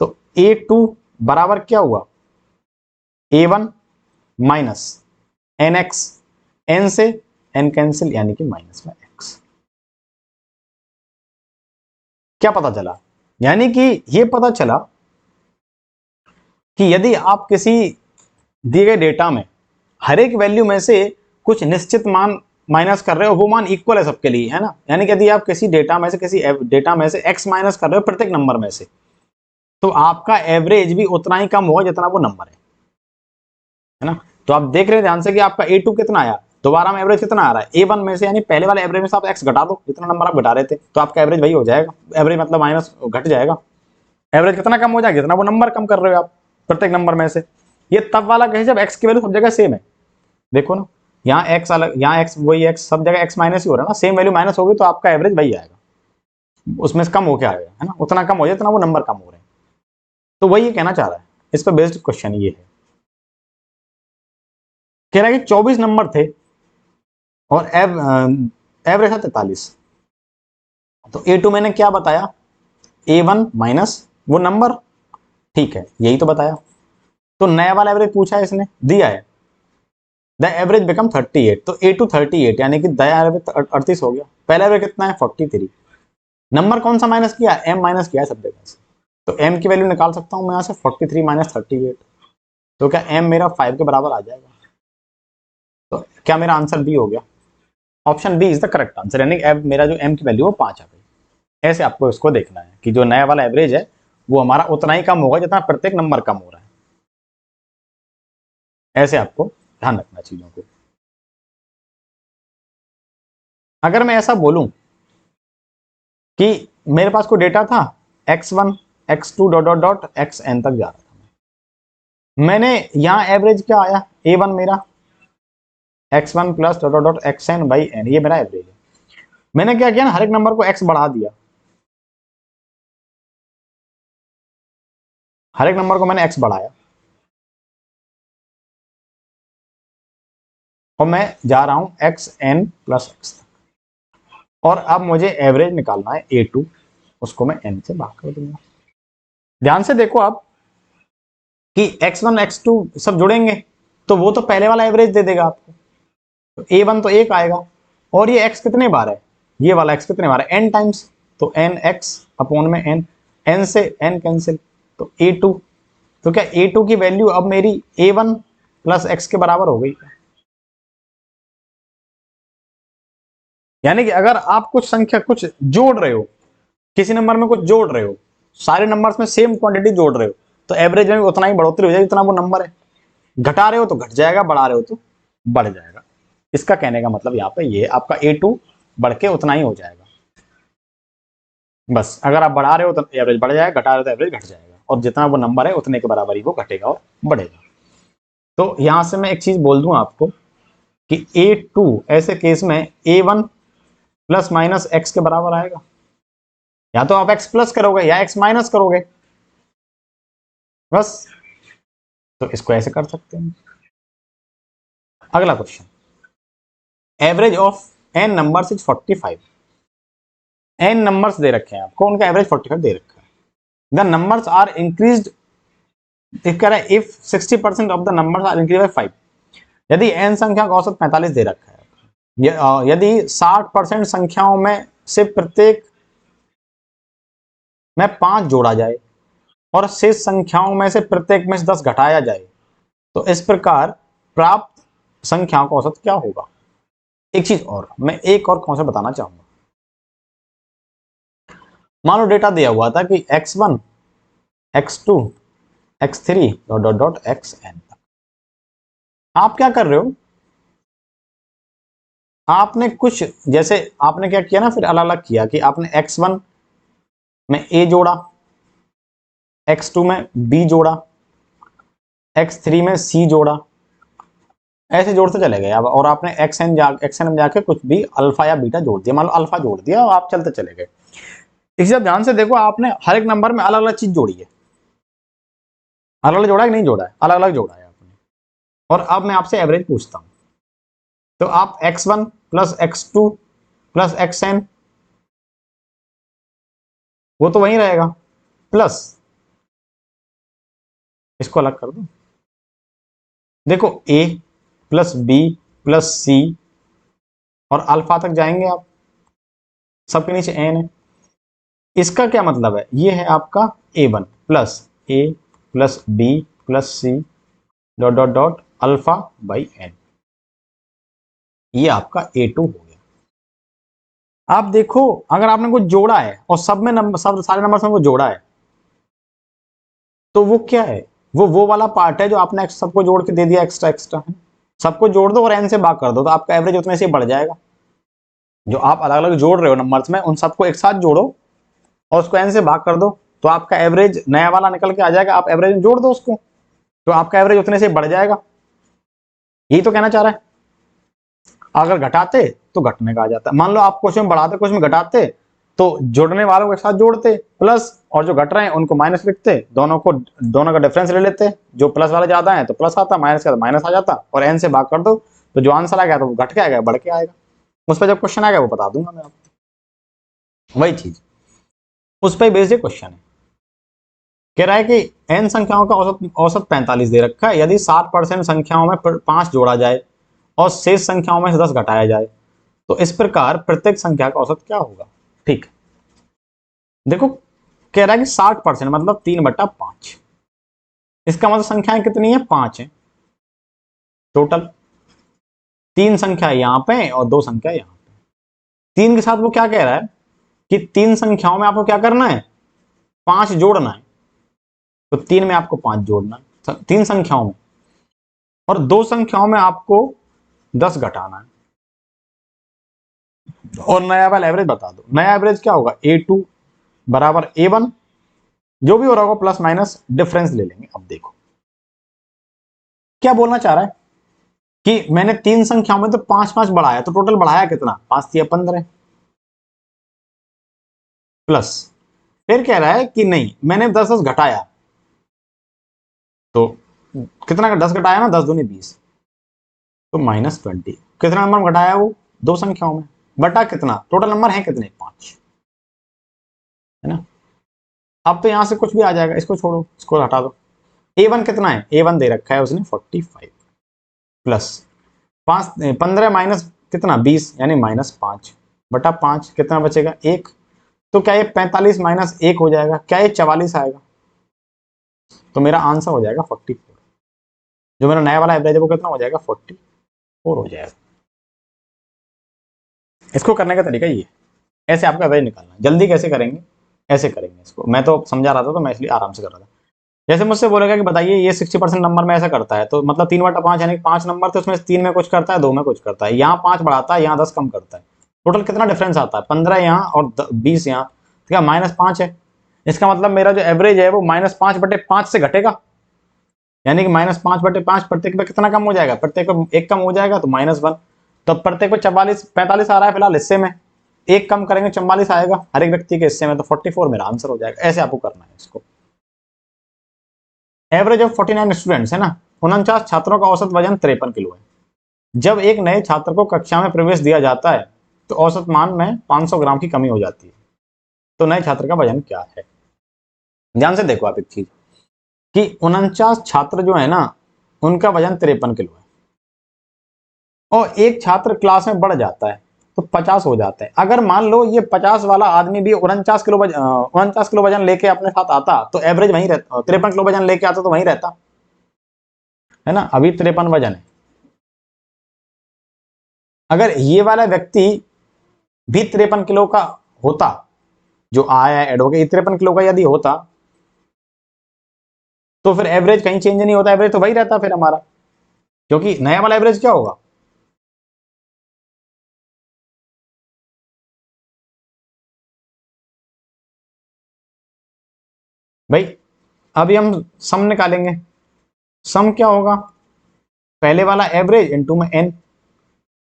तो a2 बराबर क्या हुआ, a1 माइनस nx, n से n कैंसिल यानी कि माइनस में x। क्या पता चला, यानी कि ये पता चला कि यदि आप किसी दिए गए डेटा में हर एक वैल्यू में से कुछ निश्चित मान माइनस कर रहे हो, वो मान इक्वल है सबके लिए, है ना, यानी कि यदि आप किसी डेटा में से x माइनस कर रहे हो प्रत्येक नंबर में से, तो आपका एवरेज भी उतना ही कम होगा जितना वो नंबर है ना। तो आप देख रहे हैं ध्यान से कि आपका a2 कितना आया, दोबारा में एवरेज कितना आ रहा है, A1 में से, यानी पहले वाले एवरेज में से आप x घटा दो, जितना नंबर आप घटा रहे थे, तो आपका एवरेज वही हो जाएगा। एवरेज मतलब माइनस घट जाएगा, एवरेज कितना कम हो जाएगा, जितना वो नंबर कम कर रहे हो आप प्रत्येक नंबर में से। ये तब वाला केस जब x की वैल्यू सब जगह सेम है। देखो ना, यहाँ x अलग, यहाँ x वही x, सब जगह x माइनस ही हो रहा है ना, सेम वैल्यू माइनस होगी तो आपका एवरेज वही आएगा, उसमें से कम हो क्या आएगा, है ना, उतना कम हो जाए जितना वो नंबर कम हो रहे हैं। तो वही ये कहना चाह रहा है, इस पर बेस्ड क्वेश्चन ये है। कह रहा है कि 24 नंबर थे और एवरेज था 43। तो A2 मैंने क्या बताया, A1 माइनस वो नंबर, ठीक है, यही तो बताया। तो नया वाला एवरेज पूछा है इसने, दिया है द एवरेज बिकम 38, तो A2 38, यानी कि द एवरेज 38 हो गया। पहला एवरेज कितना है 43, नंबर कौन सा माइनस किया, M माइनस किया है सब जगह से, तो M की वैल्यू निकाल सकता हूं मैं यहाँ से 43 माइनस 38, तो क्या M मेरा 5 के बराबर आ जाएगा। तो क्या मेरा आंसर बी हो गया, option B is the correct answer, यानी मेरा जो M की वैल्यू वो 5 आ गई। ऐसे आपको इसको देखना है कि जो नया वाला एवरेज है वो हमारा उतना ही कम होगा जितना प्रत्येक नंबर कम हो रहा है। ऐसे आपको ध्यान रखना चीजों को। अगर मैं ऐसा बोलूं कि मेरे पास कोई डेटा था x1 x2 dot dot dot xn तक जा रहा था, मैंने यहां एवरेज क्या आया, A1 मेरा x1 plus dot dot dot xn by n, ये मेरा एवरेज है। मैंने क्या किया ना, हर एक नंबर को x बढ़ा दिया, हर एक नंबर को मैंने x बढ़ाया, और मैं जा रहा हूं xn प्लस x तक, और अब मुझे एवरेज निकालना है A2, उसको मैं n से भाग कर दूंगा। ध्यान से देखो आप कि x1 x2 सब जुड़ेंगे तो वो तो पहले वाला एवरेज दे देगा आपको, तो A1 तो 1 आएगा, और ये x कितने बार है, ये वाला x कितने बार है, n टाइम्स, तो n x अपॉन में n, n से n कैंसिल, तो A2, तो क्या A2 की वैल्यू अब मेरी A1 प्लस x के बराबर हो गई। यानी कि अगर आप कुछ संख्या कुछ जोड़ रहे हो, किसी नंबर में कुछ जोड़ रहे हो, सारे नंबर्स में सेम क्वांटिटी जोड़ रहे हो, तो एवरेज में भी उतना ही बढ़ोतरी हो जाएगी जितना वो नंबर है। घटा रहे हो तो घट जाएगा, बढ़ा रहे हो तो बढ़ जाएगा। इसका कहने का मतलब यहाँ पे ये आपका A2 बढ़ के उतना ही हो जाएगा। बस अगर आप बढ़ा रहे हो तो एवरेज बढ़ जाएगा, घटा रहे हो तो एवरेज घट जाएगा, और जितना वो नंबर है उतने के बराबर ही वो घटेगा और बढ़ेगा। तो यहां से मैं एक चीज बोल दूं आपको कि A2 ऐसे केस में A1 प्लस माइनस x के बराबर आएगा, या तो आप x प्लस करोगे या x माइनस करोगे, बस। तो इसको ऐसे कर सकते हैं। अगला question, average of n numbers is 45, n numbers दे रखे हैं आपको, उनका एवरेज 45 दे रखा है। द नंबर्स आर इंक्रीज्ड, कह रहा है if 60% of the numbers are increase by 5, यदि n संख्या का औसत 45 दे रखा है, यदि 60% संख्याओं में से प्रत्येक में 5 जोड़ा जाए और शेष संख्याओं में से प्रत्येक में से 10 घटाया जाए, तो इस प्रकार प्राप्त संख्याओं का औसत क्या होगा। एक चीज और, मैं एक और कॉन्सेप्ट बताना चाहूंगा। मान लो डेटा दिया हुआ था कि x1 x2 x3 dot dot dot xn तक। आप क्या कर रहे हो, आपने कुछ, जैसे आपने क्या किया ना, फिर अलग अलग किया कि आपने x1 में a जोड़ा, x2 में b जोड़ा, x3 में c जोड़ा, ऐसे जोड़ते चले गए अब, और आपने xn में जाके कुछ भी अल्फा या बीटा जोड़ दिया, मान लो अल्फा जोड़ दिया और आप चलते चले गए। इसी ध्यान से देखो, आपने हर एक नंबर में अलग अलग चीज जोड़ी है, अलग अलग जोड़ा है कि नहीं जोड़ा है, अलग अलग जोड़ा है आपने। और अब मैं आपसे एवरेज पूछता हूं, तो आप x1 plus x2 plus xn, वो तो वही रहेगा, प्लस इसको अलग कर दो, देखो a plus b plus c, और अल्फा तक जाएंगे आप, सबके नीचे n है। इसका क्या मतलब है, ये है आपका a1 plus a plus b plus c dot dot dot alpha by n, ये आपका A2 हो गया। आप देखो, अगर आपने कुछ जोड़ा है और सब में नंबर, सब सारे नंबर में वो जोड़ा है, तो वो क्या है, वो वाला पार्ट है जो आपने सबको जोड़ के दे दिया एक्स्ट्रा एक्स्ट्रा है। सबको जोड़ दो और n से भाग कर दो, तो आपका एवरेज उतने से बढ़ जाएगा। जो आप अलग अलग जोड़ रहे हो नंबर्स में, उन सबको एक साथ जोड़ो और उसको n से भाग कर दो, तो आपका एवरेज नया वाला निकल के आ जाएगा। आप एवरेज में जोड़ दो उसको, तो आपका एवरेज उतने से बढ़ जाएगा। यही तो कहना चाह रहा है। अगर घटाते तो घटने का आ जाता। मान लो आप कुछ में बढ़ाते कुछ में घटाते, तो जोड़ने वालों के साथ जोड़ते प्लस, और जो घट रहे हैं उनको माइनस लिखते, दोनों का डिफरेंस ले लेते, जो प्लस वाला ज्यादा है तो प्लस आता, माइनस का तो माइनस आ जाता, और n से भाग कर दो, तो जो आंसर आएगा तो वो घट के आएगा, बढ़ के आएगा। उस पर जब क्वेश्चन आएगा वो बता दूंगा मैं आपको। वही चीज उस पर बेस्ड क्वेश्चन है। कह रहा है कि n संख्याओं का औसत 45 दे रखा है। यदि 60% संख्याओं में 5 जोड़ा जाए और शेष संख्याओं में से 10 घटाया जाए, तो इस प्रकार प्रत्येक संख्या का औसत क्या होगा। ठीक, देखो कह रहा है कि 60% मतलब 3/5। इसका मतलब संख्याएं कितनी है, 5 है टोटल। 3 संख्या यहां पे और 2 संख्या यहां पे। 3 के साथ वो क्या कह रहा है कि 3 संख्याओं में आपको क्या करना है, 5 जोड़ना है। तो 3 में आपको 5 जोड़ना है 3 संख्याओं में, और 2 संख्याओं में आपको 10 घटाना है। और नया वाला एवरेज बता दो। नया एवरेज क्या होगा, A2 बराबर A1, जो भी हो रहा होगा प्लस माइनस डिफरेंस ले लेंगे। अब देखो क्या बोलना चाह रहा है कि मैंने 3 संख्याओं में तो 5-5 बढ़ाया, तो टोटल बढ़ाया कितना, 5 या 15 प्लस। फिर कह रहा है कि नहीं मैंने 10-10 घटाया, तो कितना का 10 घटाया ना, 10 दूनी 20, तो -20। कितना नंबर घटाया वो, 2 संख्याओं में, बटा कितना, टोटल नंबर है कितने, 5, है ना। अब तो यहां से कुछ भी आ जाएगा, इसको छोड़ो, इसको हटा दो। A1 कितना है, A1 दे रखा है उसने 45 प्लस 15 माइनस कितना 20, यानी -5 बटा 5, कितना बचेगा 1। तो क्या ये 45 माइनस 1 हो जाएगा, क्या ये 44 आएगा। तो मेरा आंसर हो जाएगा 44। जो मेरा नया वाला एवरेज है वो कितना हो जाएगा, 44 हो जाएगा। इसको करने का तरीका ये, ऐसे आपका एवरेज निकालना। जल्दी कैसे करेंगे, ऐसे करेंगे इसको। मैं तो समझा रहा था तो मैं इसलिए आराम से कर रहा था। जैसे मुझसे बोलेगा कि बताइए ये 60% नंबर में ऐसा करता है, तो मतलब 3/5 यानी 5 नंबर, तो उसमें 3 में कुछ करता है, 2 में कुछ करता है, यहाँ 5 बढ़ाता है, यहाँ 10 कम करता है। टोटल कितना डिफरेंस आता है, 15 यहाँ और 20 यहाँ, ठीक है, -5 है। इसका मतलब मेरा जो एवरेज है वो -5/5 से घटेगा, यानी कि -5/5 प्रत्येक पे कितना कम हो जाएगा, प्रत्येक पे 1 कम हो जाएगा, तो -1। तो प्रत्येक पे 45 आ रहा है फिलहाल हिस्से में, 1 कम करेंगे 44 आएगा हर एक व्यक्ति के हिस्से में, तो 44 मेरा आंसर हो जाएगा। ऐसे आपको करना है इसको। एवरेज ऑफ 49 स्टूडेंट्स है ना, 49 छात्रों का औसत वजन 53 किलो है। जब एक नए छात्र को कक्षा में प्रवेश दिया जाता है तो औसत मान में 500 ग्राम की कमी हो जाती है। तो नए छात्र का वजन क्या है। ध्यान से देखो आप एक चीज कि 49 छात्र जो है ना उनका वजन 53 किलो है, और एक छात्र क्लास में बढ़ जाता है तो 50 हो जाता है। अगर मान लो ये 50 वाला आदमी भी 49 किलो वजन लेके अपने साथ आता, तो एवरेज वहीं रहता, 53 किलो वजन लेके आता तो वहीं रहता, है ना। अभी 53 वजन है। अगर ये वाला व्यक्ति भी 53 किलो का होता, जो आया है ऐड हो गया, 53 किलो का यदि होता, तो फिर एवरेज कहीं चेंज नहीं होता, एवरेज तो वही रहता फिर हमारा, क्योंकि नया वाला एवरेज क्या होगा, भाई अभी हम सम निकालेंगे। सम क्या होगा, पहले वाला एवरेज इनटू में n,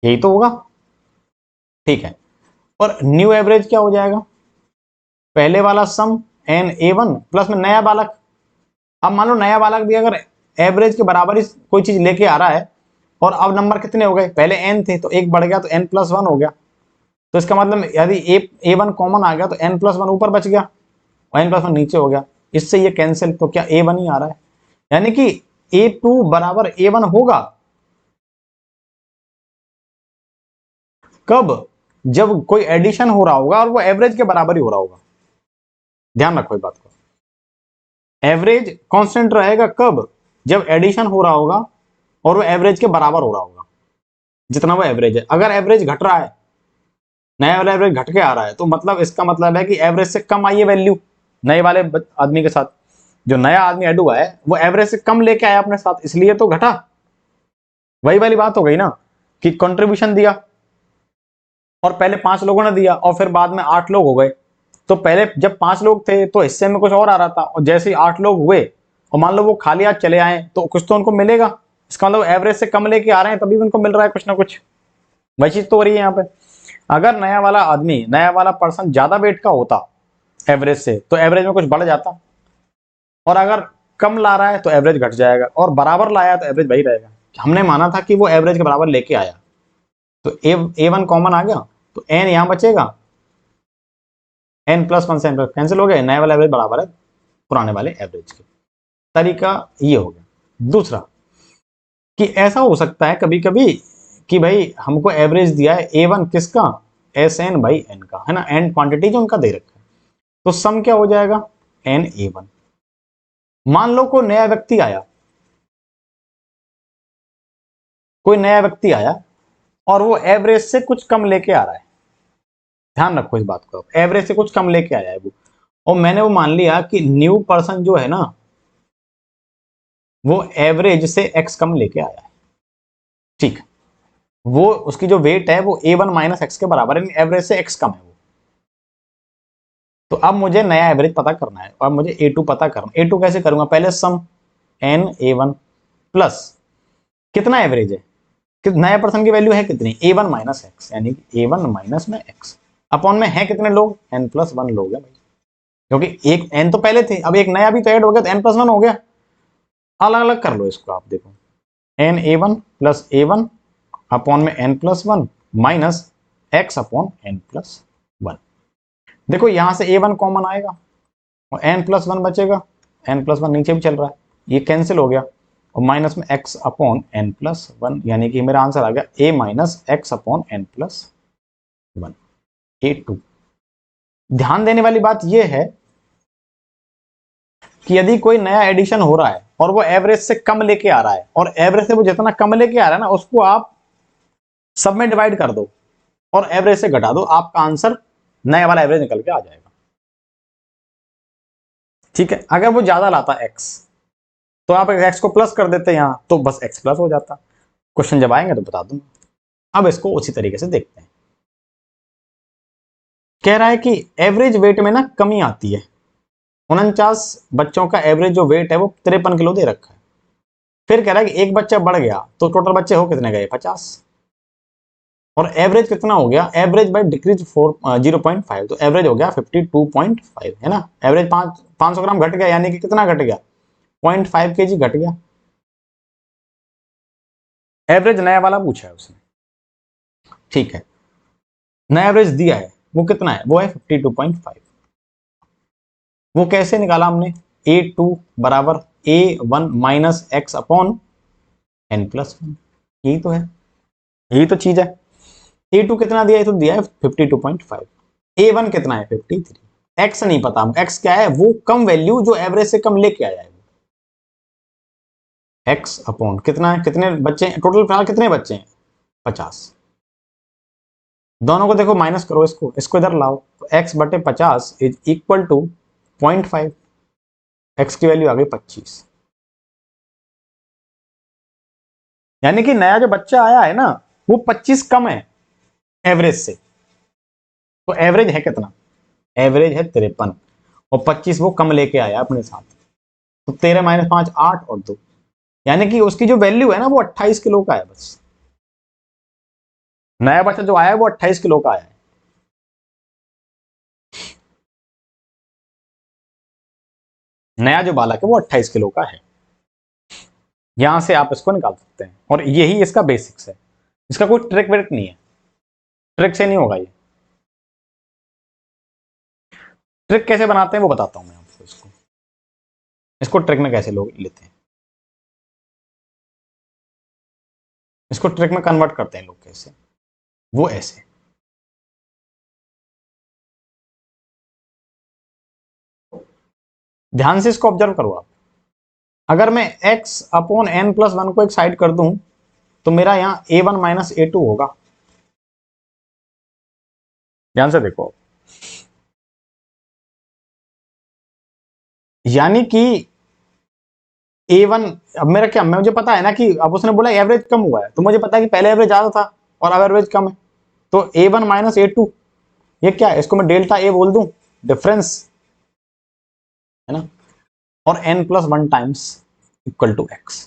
यही तो होगा, ठीक है। और न्यू एवरेज क्या हो जाएगा, पहले वाला सम n(a1) प्लस में नया बालक। अब मान लो नया बालक भी अगर एवरेज के बराबर ही कोई चीज लेके आ रहा है, और अब नंबर कितने हो गए, पहले n थे तो एक बढ़ गया तो n+1 हो गया। तो इसका मतलब यदि a1 कॉमन आ गया तो n+1 ऊपर बच गया और n+1 नीचे हो गया, इससे ये कैंसिल, तो क्या a1 ही आ रहा है, यानी कि a2 बराबर a1 होगा। कब, जब कोई एडिशन हो रहा होगा और वो एवरेज के बराबर ही हो रहा होगा। ध्यान रखो इस बात को, एवरेज कांस्टेंट रहेगा कब, जब एडिशन हो रहा होगा और वो एवरेज के बराबर हो रहा होगा, जितना वो एवरेज है। अगर एवरेज घट रहा है, नया वाला एवरेज घट के आ रहा है, तो मतलब इसका मतलब है कि एवरेज से कम आई है वैल्यू नए वाले आदमी के साथ। जो नया आदमी ऐड हुआ है वो एवरेज से कम लेके आया अपने साथ, इसलिए तो घटा। वही वाली बात हो गई ना कि कंट्रीब्यूशन दिया और पहले 5 लोगों ने दिया और फिर बाद में 8 लोग हो गए। तो पहले जब 5 लोग थे तो हिस्से में कुछ और आ रहा था, और जैसे ही 8 लोग हुए और मान लो वो खाली हाथ चले आए तो कुछ तो उनको मिलेगा। इसका मतलब एवरेज से कम लेके आ रहे हैं तभी उनको मिल रहा है कुछ ना कुछ। वही चीज तो हो रही है यहाँ पे। अगर नया वाला आदमी, नया वाला पर्सन ज्यादा वेट का होता एवरेज से तो एवरेज में कुछ बढ़ जाता, और अगर कम ला रहा है तो एवरेज घट जाएगा, और बराबर लाया तो एवरेज वही रहेगा। हमने माना था कि वो एवरेज के बराबर लेके आया, तो ए वन कॉमन आ गया, तो एन यहां बचेगा, एन प्लस वन से एन प्लस कैंसिल हो गया, नए वाला एवरेज बराबर है पुराने वाले एवरेज के। तरीका ये हो गया। दूसरा कि ऐसा हो सकता है कभी कभी कि भाई हमको एवरेज दिया है ए वन किसका, एस एन बाई एन का, है ना, एन क्वांटिटी जो उनका दे रखा है, तो सम क्या हो जाएगा, एन ए वन। मान लो कोई नया व्यक्ति आया, कोई नया व्यक्ति आया और वो एवरेज से कुछ कम लेके आ रहा है, ध्यान रखो इस बात को, एवरेज से कुछ कम लेके आया है वो, और मैंने वो मान लिया कि न्यू पर्सन जो है ना वो एवरेज से एक्स कम लेके आया है, ठीक। वो उसकी जो वेट है वो ए वन माइनस एक्स के बराबर है, एवरेज से एक्स कम है वो। तो अब मुझे नया एवरेज पता करना है, और मुझे ए टू पता करना। ए टू कैसे करूंगा, पहले सम एन ए वन प्लस कितना एवरेज है, कि नया पर्सन की वैल्यू है कितनी, ए वन माइनस एक्स, यानी ए वन माइनस में एक्स, अपॉन में है कितने लोग, एन प्लस वन लोग है भाई, क्योंकि एक एन तो पहले थे, अब एक नया भी तो ऐड हो गया तो एन प्लस वन हो गया। अलग अलग कर लो इसको, आप देखो n a one plus a one upon में n plus one minus x upon n plus one. देखो यहां से ए वन कॉमन आएगा और एन प्लस वन बचेगा, एन प्लस वन नीचे भी चल रहा है, ये कैंसिल हो गया, और माइनस में x upon n plus one, यानी कि मेरा आंसर आ गया a minus x upon n plus one, a two. ध्यान देने वाली बात यह है कि यदि कोई नया एडिशन हो रहा है और वो एवरेज से कम लेके आ रहा है, और एवरेज से वो जितना कम लेके आ रहा है ना उसको आप सब में डिवाइड कर दो और एवरेज से घटा दो, आपका आंसर नया वाला एवरेज निकल के आ जाएगा, ठीक है। अगर वो ज्यादा लाता एक्स तो आप एक्स को प्लस कर देते यहां, तो बस एक्स प्लस हो जाता। क्वेश्चन जब आएंगे तो बता दूंगा। अब इसको उसी तरीके से देखते हैं। कह रहा है कि एवरेज वेट में ना कमी आती है, 49 बच्चों का एवरेज जो वेट है वो 53 किलो दे रखा है। फिर कह रहा है कि एक बच्चा बढ़ गया तो टोटल बच्चे हो कितने गए, 50, और एवरेज कितना हो गया, एवरेज बाय डिक्रीज 0.5, तो एवरेज हो गया 52.5, है ना, एवरेज 500 ग्राम घट गया, यानी कि कितना घट गया, 0.5 kg घट गया। एवरेज नया वाला पूछा है उसने, ठीक है, नया एवरेज दिया है वो कितना है, वो है 52.5। वो कैसे निकाला हमने, ए टू बराबर a one minus x upon n plus one, यही तो है, यही तो चीज है। ए टू कितना दिया है, तो दिया है 52.5, ए वन कितना है 53, एक्स नहीं पता, एक्स क्या है, वो कम वैल्यू जो एवरेज से कम लेके आया है, एक्स अपॉन कितना है, कितने बच्चे टोटल, फिलहाल कितने बच्चे हैं 50। दोनों को देखो माइनस करो, इसको इसको इधर लाओ, तो एक्स बटे 50 इज इक्वल टू 0.5, एक्स की वैल्यू आ गई 25, यानी कि नया जो बच्चा आया है ना वो 25 कम है एवरेज से। तो एवरेज है कितना, एवरेज है 53, और 25 वो कम लेके आया अपने साथ, तो 13 माइनस 5 8 और 2, यानी कि उसकी जो वैल्यू है ना वो 28 किलो का है बस। नया बच्चा जो आया है वो 28 किलो का आया है। नया जो बालक है वो 28 किलो का है। यहां से आप इसको निकाल सकते हैं, और यही इसका बेसिक्स है, इसका कोई ट्रिक व्रिक नहीं है, ट्रिक से नहीं होगा ये। ट्रिक कैसे बनाते हैं वो बताता हूं मैं आपको, इसको इसको ट्रिक में कैसे लोग लेते हैं, इसको ट्रिक में कन्वर्ट करते हैं लोग कैसे, वो ऐसे। ध्यान से इसको ऑब्जर्व करो आप। अगर मैं x upon n plus one को एक साइड कर दूं तो मेरा यहां A one minus A two होगा। ध्यान से देखो, यानी कि A1, अब मेरा क्या, मुझे पता है ना कि अब उसने बोला एवरेज कम हुआ है, तो मुझे पता है कि पहले एवरेज ज्यादा था और अब एवरेज कम है, तो A1 माइनस A2, ये क्या है, इसको मैं डेल्टा ए बोल दूं, डिफरेंस, है ना, और n+1 times equal to x।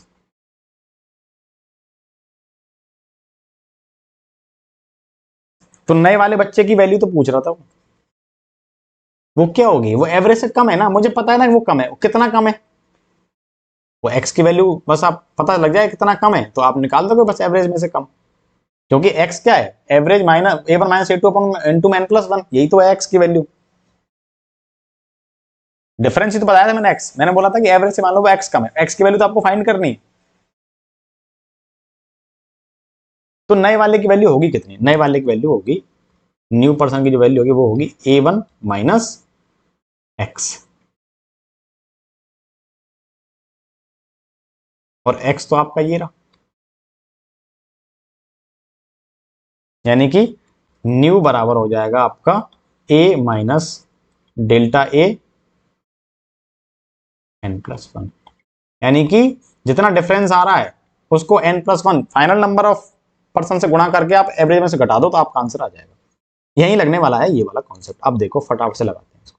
तो नए वाले बच्चे की वैल्यू तो पूछ रहा था वो क्या होगी, वो एवरेज से कम है ना, मुझे पता है ना कि वो कम है, कितना कम है, वो x की वैल्यू बस आप पता लग जाए कितना कम है तो आप निकाल दोगे बस एवरेज में से कम, क्योंकि x क्या है, average minus A1 minus A2 अपन इंटू n+1, यही तो है x की वैल्यू। डिफरेंस ही तो बताया था मैंने, x मैंने बोला था कि एवरेज से मान लो वो x कम है, x की वैल्यू तो आपको फाइंड करनी है। तो नए वाले की वैल्यू होगी कितनी, नए वाले की वैल्यू होगी, न्यू पर्सन की जो वैल्यू होगी वो होगी A1 माइनस x, और x तो आपका ये रहा, यानी कि न्यू बराबर हो जाएगा आपका a minus delta A n+1, यानी कि जितना डिफरेंस आ रहा है उसको n+1 final number of person से गुणा करके आप एवरेज में से घटा दो तो आपका आंसर आ जाएगा। यही लगने वाला है ये वाला कॉन्सेप्ट। अब देखो फटाफट से लगाते हैं इसको।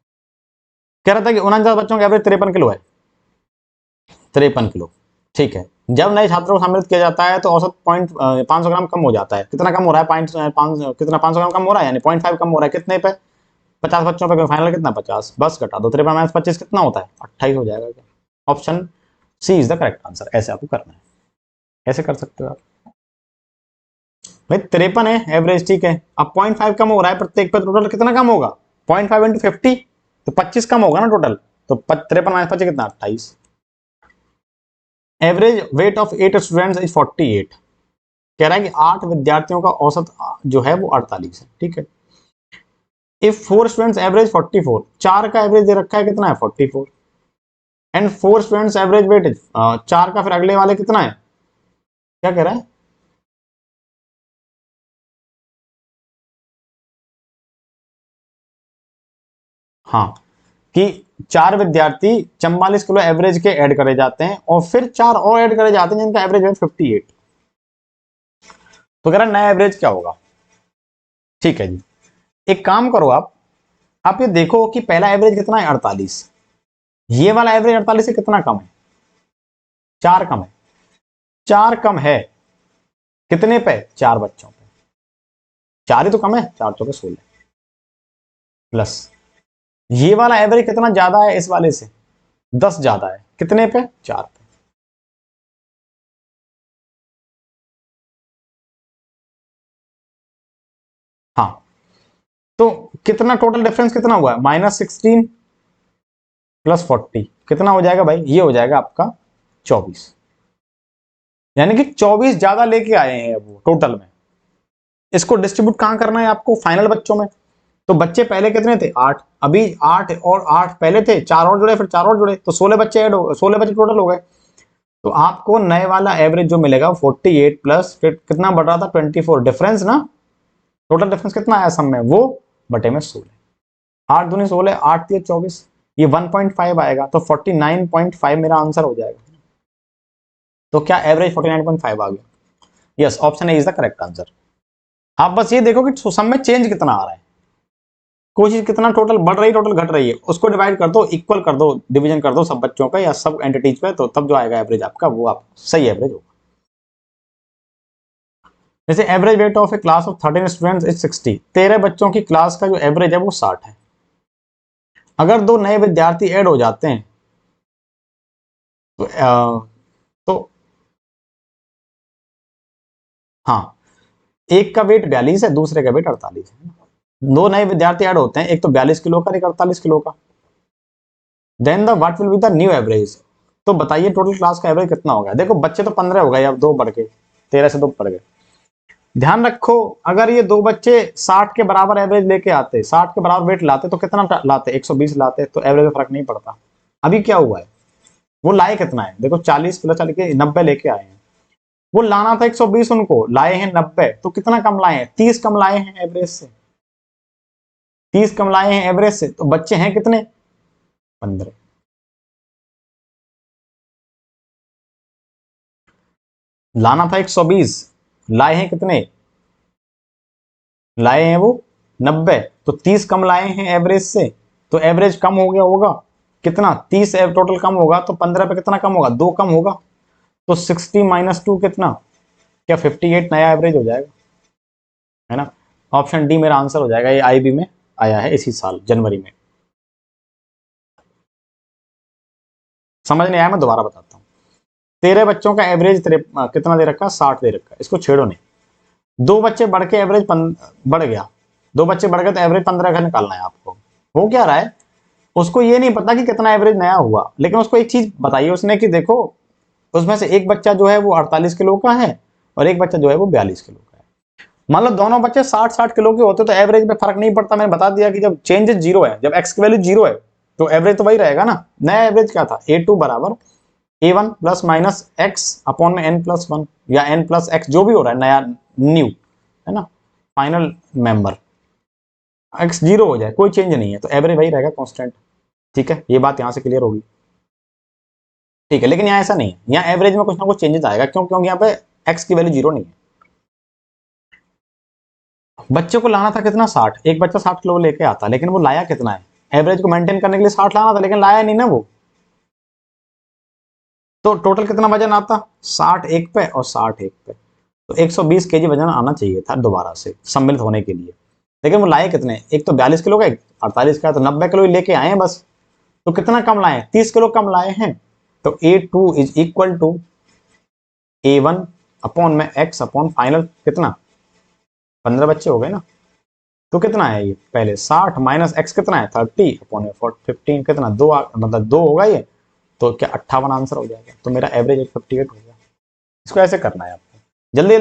कह रहा था कि 49 बच्चों का एवरेज 53 किलो है, 53 किलो, ठीक है। जब नए छात्रों को सम्मिलित किया जाता है तो औसत 500 ग्राम कम हो जाता है, कितना कम हो रहा है, कितना 500 ग्राम कम हो रहा है, यानी 0.5 कम हो रहा है, कितने पे, 50 बच्चों पे, फाइनल कितना 50, बस घटा दो, 53 माइनस 25 कितना होता है, 28 हो जाएगा। क्या option C is the correct answer, ऐसे आपको करना है, ऐसे कर सकते हो आप। भाई 53 है एवरेज, ठीक है, अब 0.5 कम हो रहा है प्रत्येक पे, टोटल कितना कम होगा, 0.5 इंटू 50, तो 25 कम होगा ना टोटल, तो 53 माइनस 25 कितना, 28। Average weight of 8 students is 48, कह रहा है कि 8 विद्यार्थियों का औसत जो है वो 48 है, ठीक है। इफ 4 स्टूडेंट्स एवरेज 44, 4 का एवरेज दे रखा है कितना है 44, and 4 students average weight is 4 का फिर अगले वाले कितना है, क्या कह रहा है, हाँ, कि 4 विद्यार्थी 44 किलो एवरेज के ऐड करे जाते हैं और फिर 4 और ऐड करे जाते हैं जिनका एवरेज है 58, तो कह रहा है नया एवरेज क्या होगा। ठीक है जी, एक काम करो आप ये देखो कि पहला एवरेज कितना है 48, ये वाला एवरेज 48 से कितना कम है, 4 कम है, 4 कम है कितने पे, 4 बच्चों पे, 4 ही तो कम है, 4 चौके 16, प्लस ये वाला एवरेज कितना ज्यादा है इस वाले से, 10 ज्यादा है, कितने पे, 4 पे। हाँ, तो कितना टोटल डिफरेंस कितना हुआ है, -16 प्लस 40 कितना हो जाएगा भाई, ये हो जाएगा आपका 24, यानी कि 24 ज्यादा लेके आए हैं वो टोटल में। इसको डिस्ट्रीब्यूट कहां करना है आपको, फाइनल बच्चों में, तो बच्चे पहले कितने थे 8, अभी 8 और 8 पहले थे, 4 और जुड़े, फिर 4 और जुड़े, तो 16 बच्चे ऐड हो, 16 बच्चे टोटल हो गए। तो आपको नए वाला एवरेज जो मिलेगा 48 प्लस फिर कितना बढ़ रहा था 24, डिफरेंस ना, टोटल डिफरेंस कितना आया सब में, वो बटे में 16, 8 दूनी 16, 8 3 24, ये 1.5 आएगा, तो 49.5 मेरा आंसर हो जाएगा। तो क्या एवरेज 49.5 आ गया, yes, option A is the correct answer. आप बस ये देखो कि सब में चेंज कितना आ रहा है, कोशिश कितना टोटल बढ़ रही टोटल घट रही है, उसको डिवाइड कर दो, इक्वल कर दो, डिवीजन कर दो सब बच्चों पे या सब एंटिटीज पे, तो तब जो आएगा एवरेज आपका वो आप सही एवरेज होगा। जैसे average weight of A class of 13 students is 60, 13 बच्चों की क्लास का जो एवरेज है वो 60 है। अगर 2 नए विद्यार्थी ऐड हो जाते हैं तो तो हाँ, एक का वेट 42 है, दूसरे का वेट 48 है, 2 नए विद्यार्थी ऐड होते हैं, एक तो 42 किलो का, एक 48 किलो का, then the what will be the new average, तो बताइए टोटल क्लास का एवरेज कितना होगा। देखो बच्चे तो 15 हो गए, अब 2 बढ़ के 13 से 2 बढ़ गए। ध्यान रखो, अगर ये 2 बच्चे 60 के बराबर एवरेज लेके आते, 60 के बराबर वेट लाते, तो कितना लाते, 120 लाते, तो एवरेज में फर्क नहीं पड़ता। अभी क्या हुआ है, वो लाए कितना है, देखो 40 प्लस चल के 90 लेके आए हैं, वो लाना था 120, उनको लाए हैं 90, तो कितना कम लाए हैं, 30 कम लाए हैं एवरेज से, 30 कम लाए हैं एवरेज से, तो बच्चे हैं कितने, 15। लाना था 120, लाए हैं कितने, लाए हैं वो 90, तो 30 कम लाए हैं एवरेज से, तो एवरेज कम हो गया होगा कितना, 30 टोटल कम होगा तो 15 पे कितना कम होगा, 2 कम होगा, तो 60 माइनस 2 कितना, क्या 58 नया एवरेज हो जाएगा, है ना। ऑप्शन डी मेरा आंसर हो जाएगा, ये आईबी में आया है इसी साल जनवरी में। समझ नहीं आया, मैं दोबारा बताता हूँ। तेरे बच्चों का एवरेज तेरे कितना दे रखा है, 60 दे रखा है, इसको छेड़ो नहीं। दो बच्चे बढ़ के एवरेज बढ़ गया, दो बच्चे बढ़ गए तो एवरेज 15 का निकालना है आपको। हो क्या रहा है, उसको ये नहीं पता कि कितना एवरेज नया हुआ, लेकिन उसको एक चीज बताइए उसने कि देखो उसमें से एक बच्चा जो है वो 48 किलो का है और एक बच्चा जो है वो 42 किलो का है। मान लो दोनों बच्चे 60-60 किलो के होते तो एवरेज में फर्क नहीं पड़ता। मैंने बता दिया कि जब चेंज जीरो है, जब एक्स की वैल्यू जीरो है तो एवरेज तो वही रहेगा ना। नया एवरेज क्या था, A2 बराबर A1 plus minus x upon में n+1 या n+x जो भी हो रहा है नया न्यू, है ना, फाइनल मेंबर x जीरो हो जाए कोई चेंज नहीं है तो एवरेज वही रहेगा कांस्टेंट। ठीक है, ये बात यहां से क्लियर होगी। ठीक है, लेकिन यहाँ ऐसा नहीं है, यहाँ एवरेज में कुछ ना कुछ चेंजेस आएगा, क्यों, क्योंकि यहाँ पे x की वैल्यू जीरो नहीं है। बच्चे को लाना था कितना, 60, एक बच्चा 60 किलो लेके आता लेकिन वो लाया कितना है, एवरेज को मेंटेन करने के लिए 60 लाना था लेकिन लाया नहीं ना वो, तो टोटल कितना वजन आता, 60 एक पे और 60 एक पे, तो 120 केजी वजन आना चाहिए था दोबारा से सम्मिलित होने के लिए। लेकिन वो लाए कितने, एक तो 42 किलो का, एक 48 का, तो 90 किलो ही लेके आए हैं बस। तो कितना कम लाए, 30 किलो कम लाए हैं, तो A2 is equal to A1 upon में x अपॉन फाइनल कितना, 15 बच्चे हो गए ना, तो कितना है ये, पहले 60 माइनस एक्स कितना है 30 अपॉन 15 कितना, दो मतलब 2 होगा ये, तो क्या 58 आंसर हो जाएगा, तो मेरा एवरेज 58 हो गया। इसको ऐसे करना है आपको, जल्दी जल्दी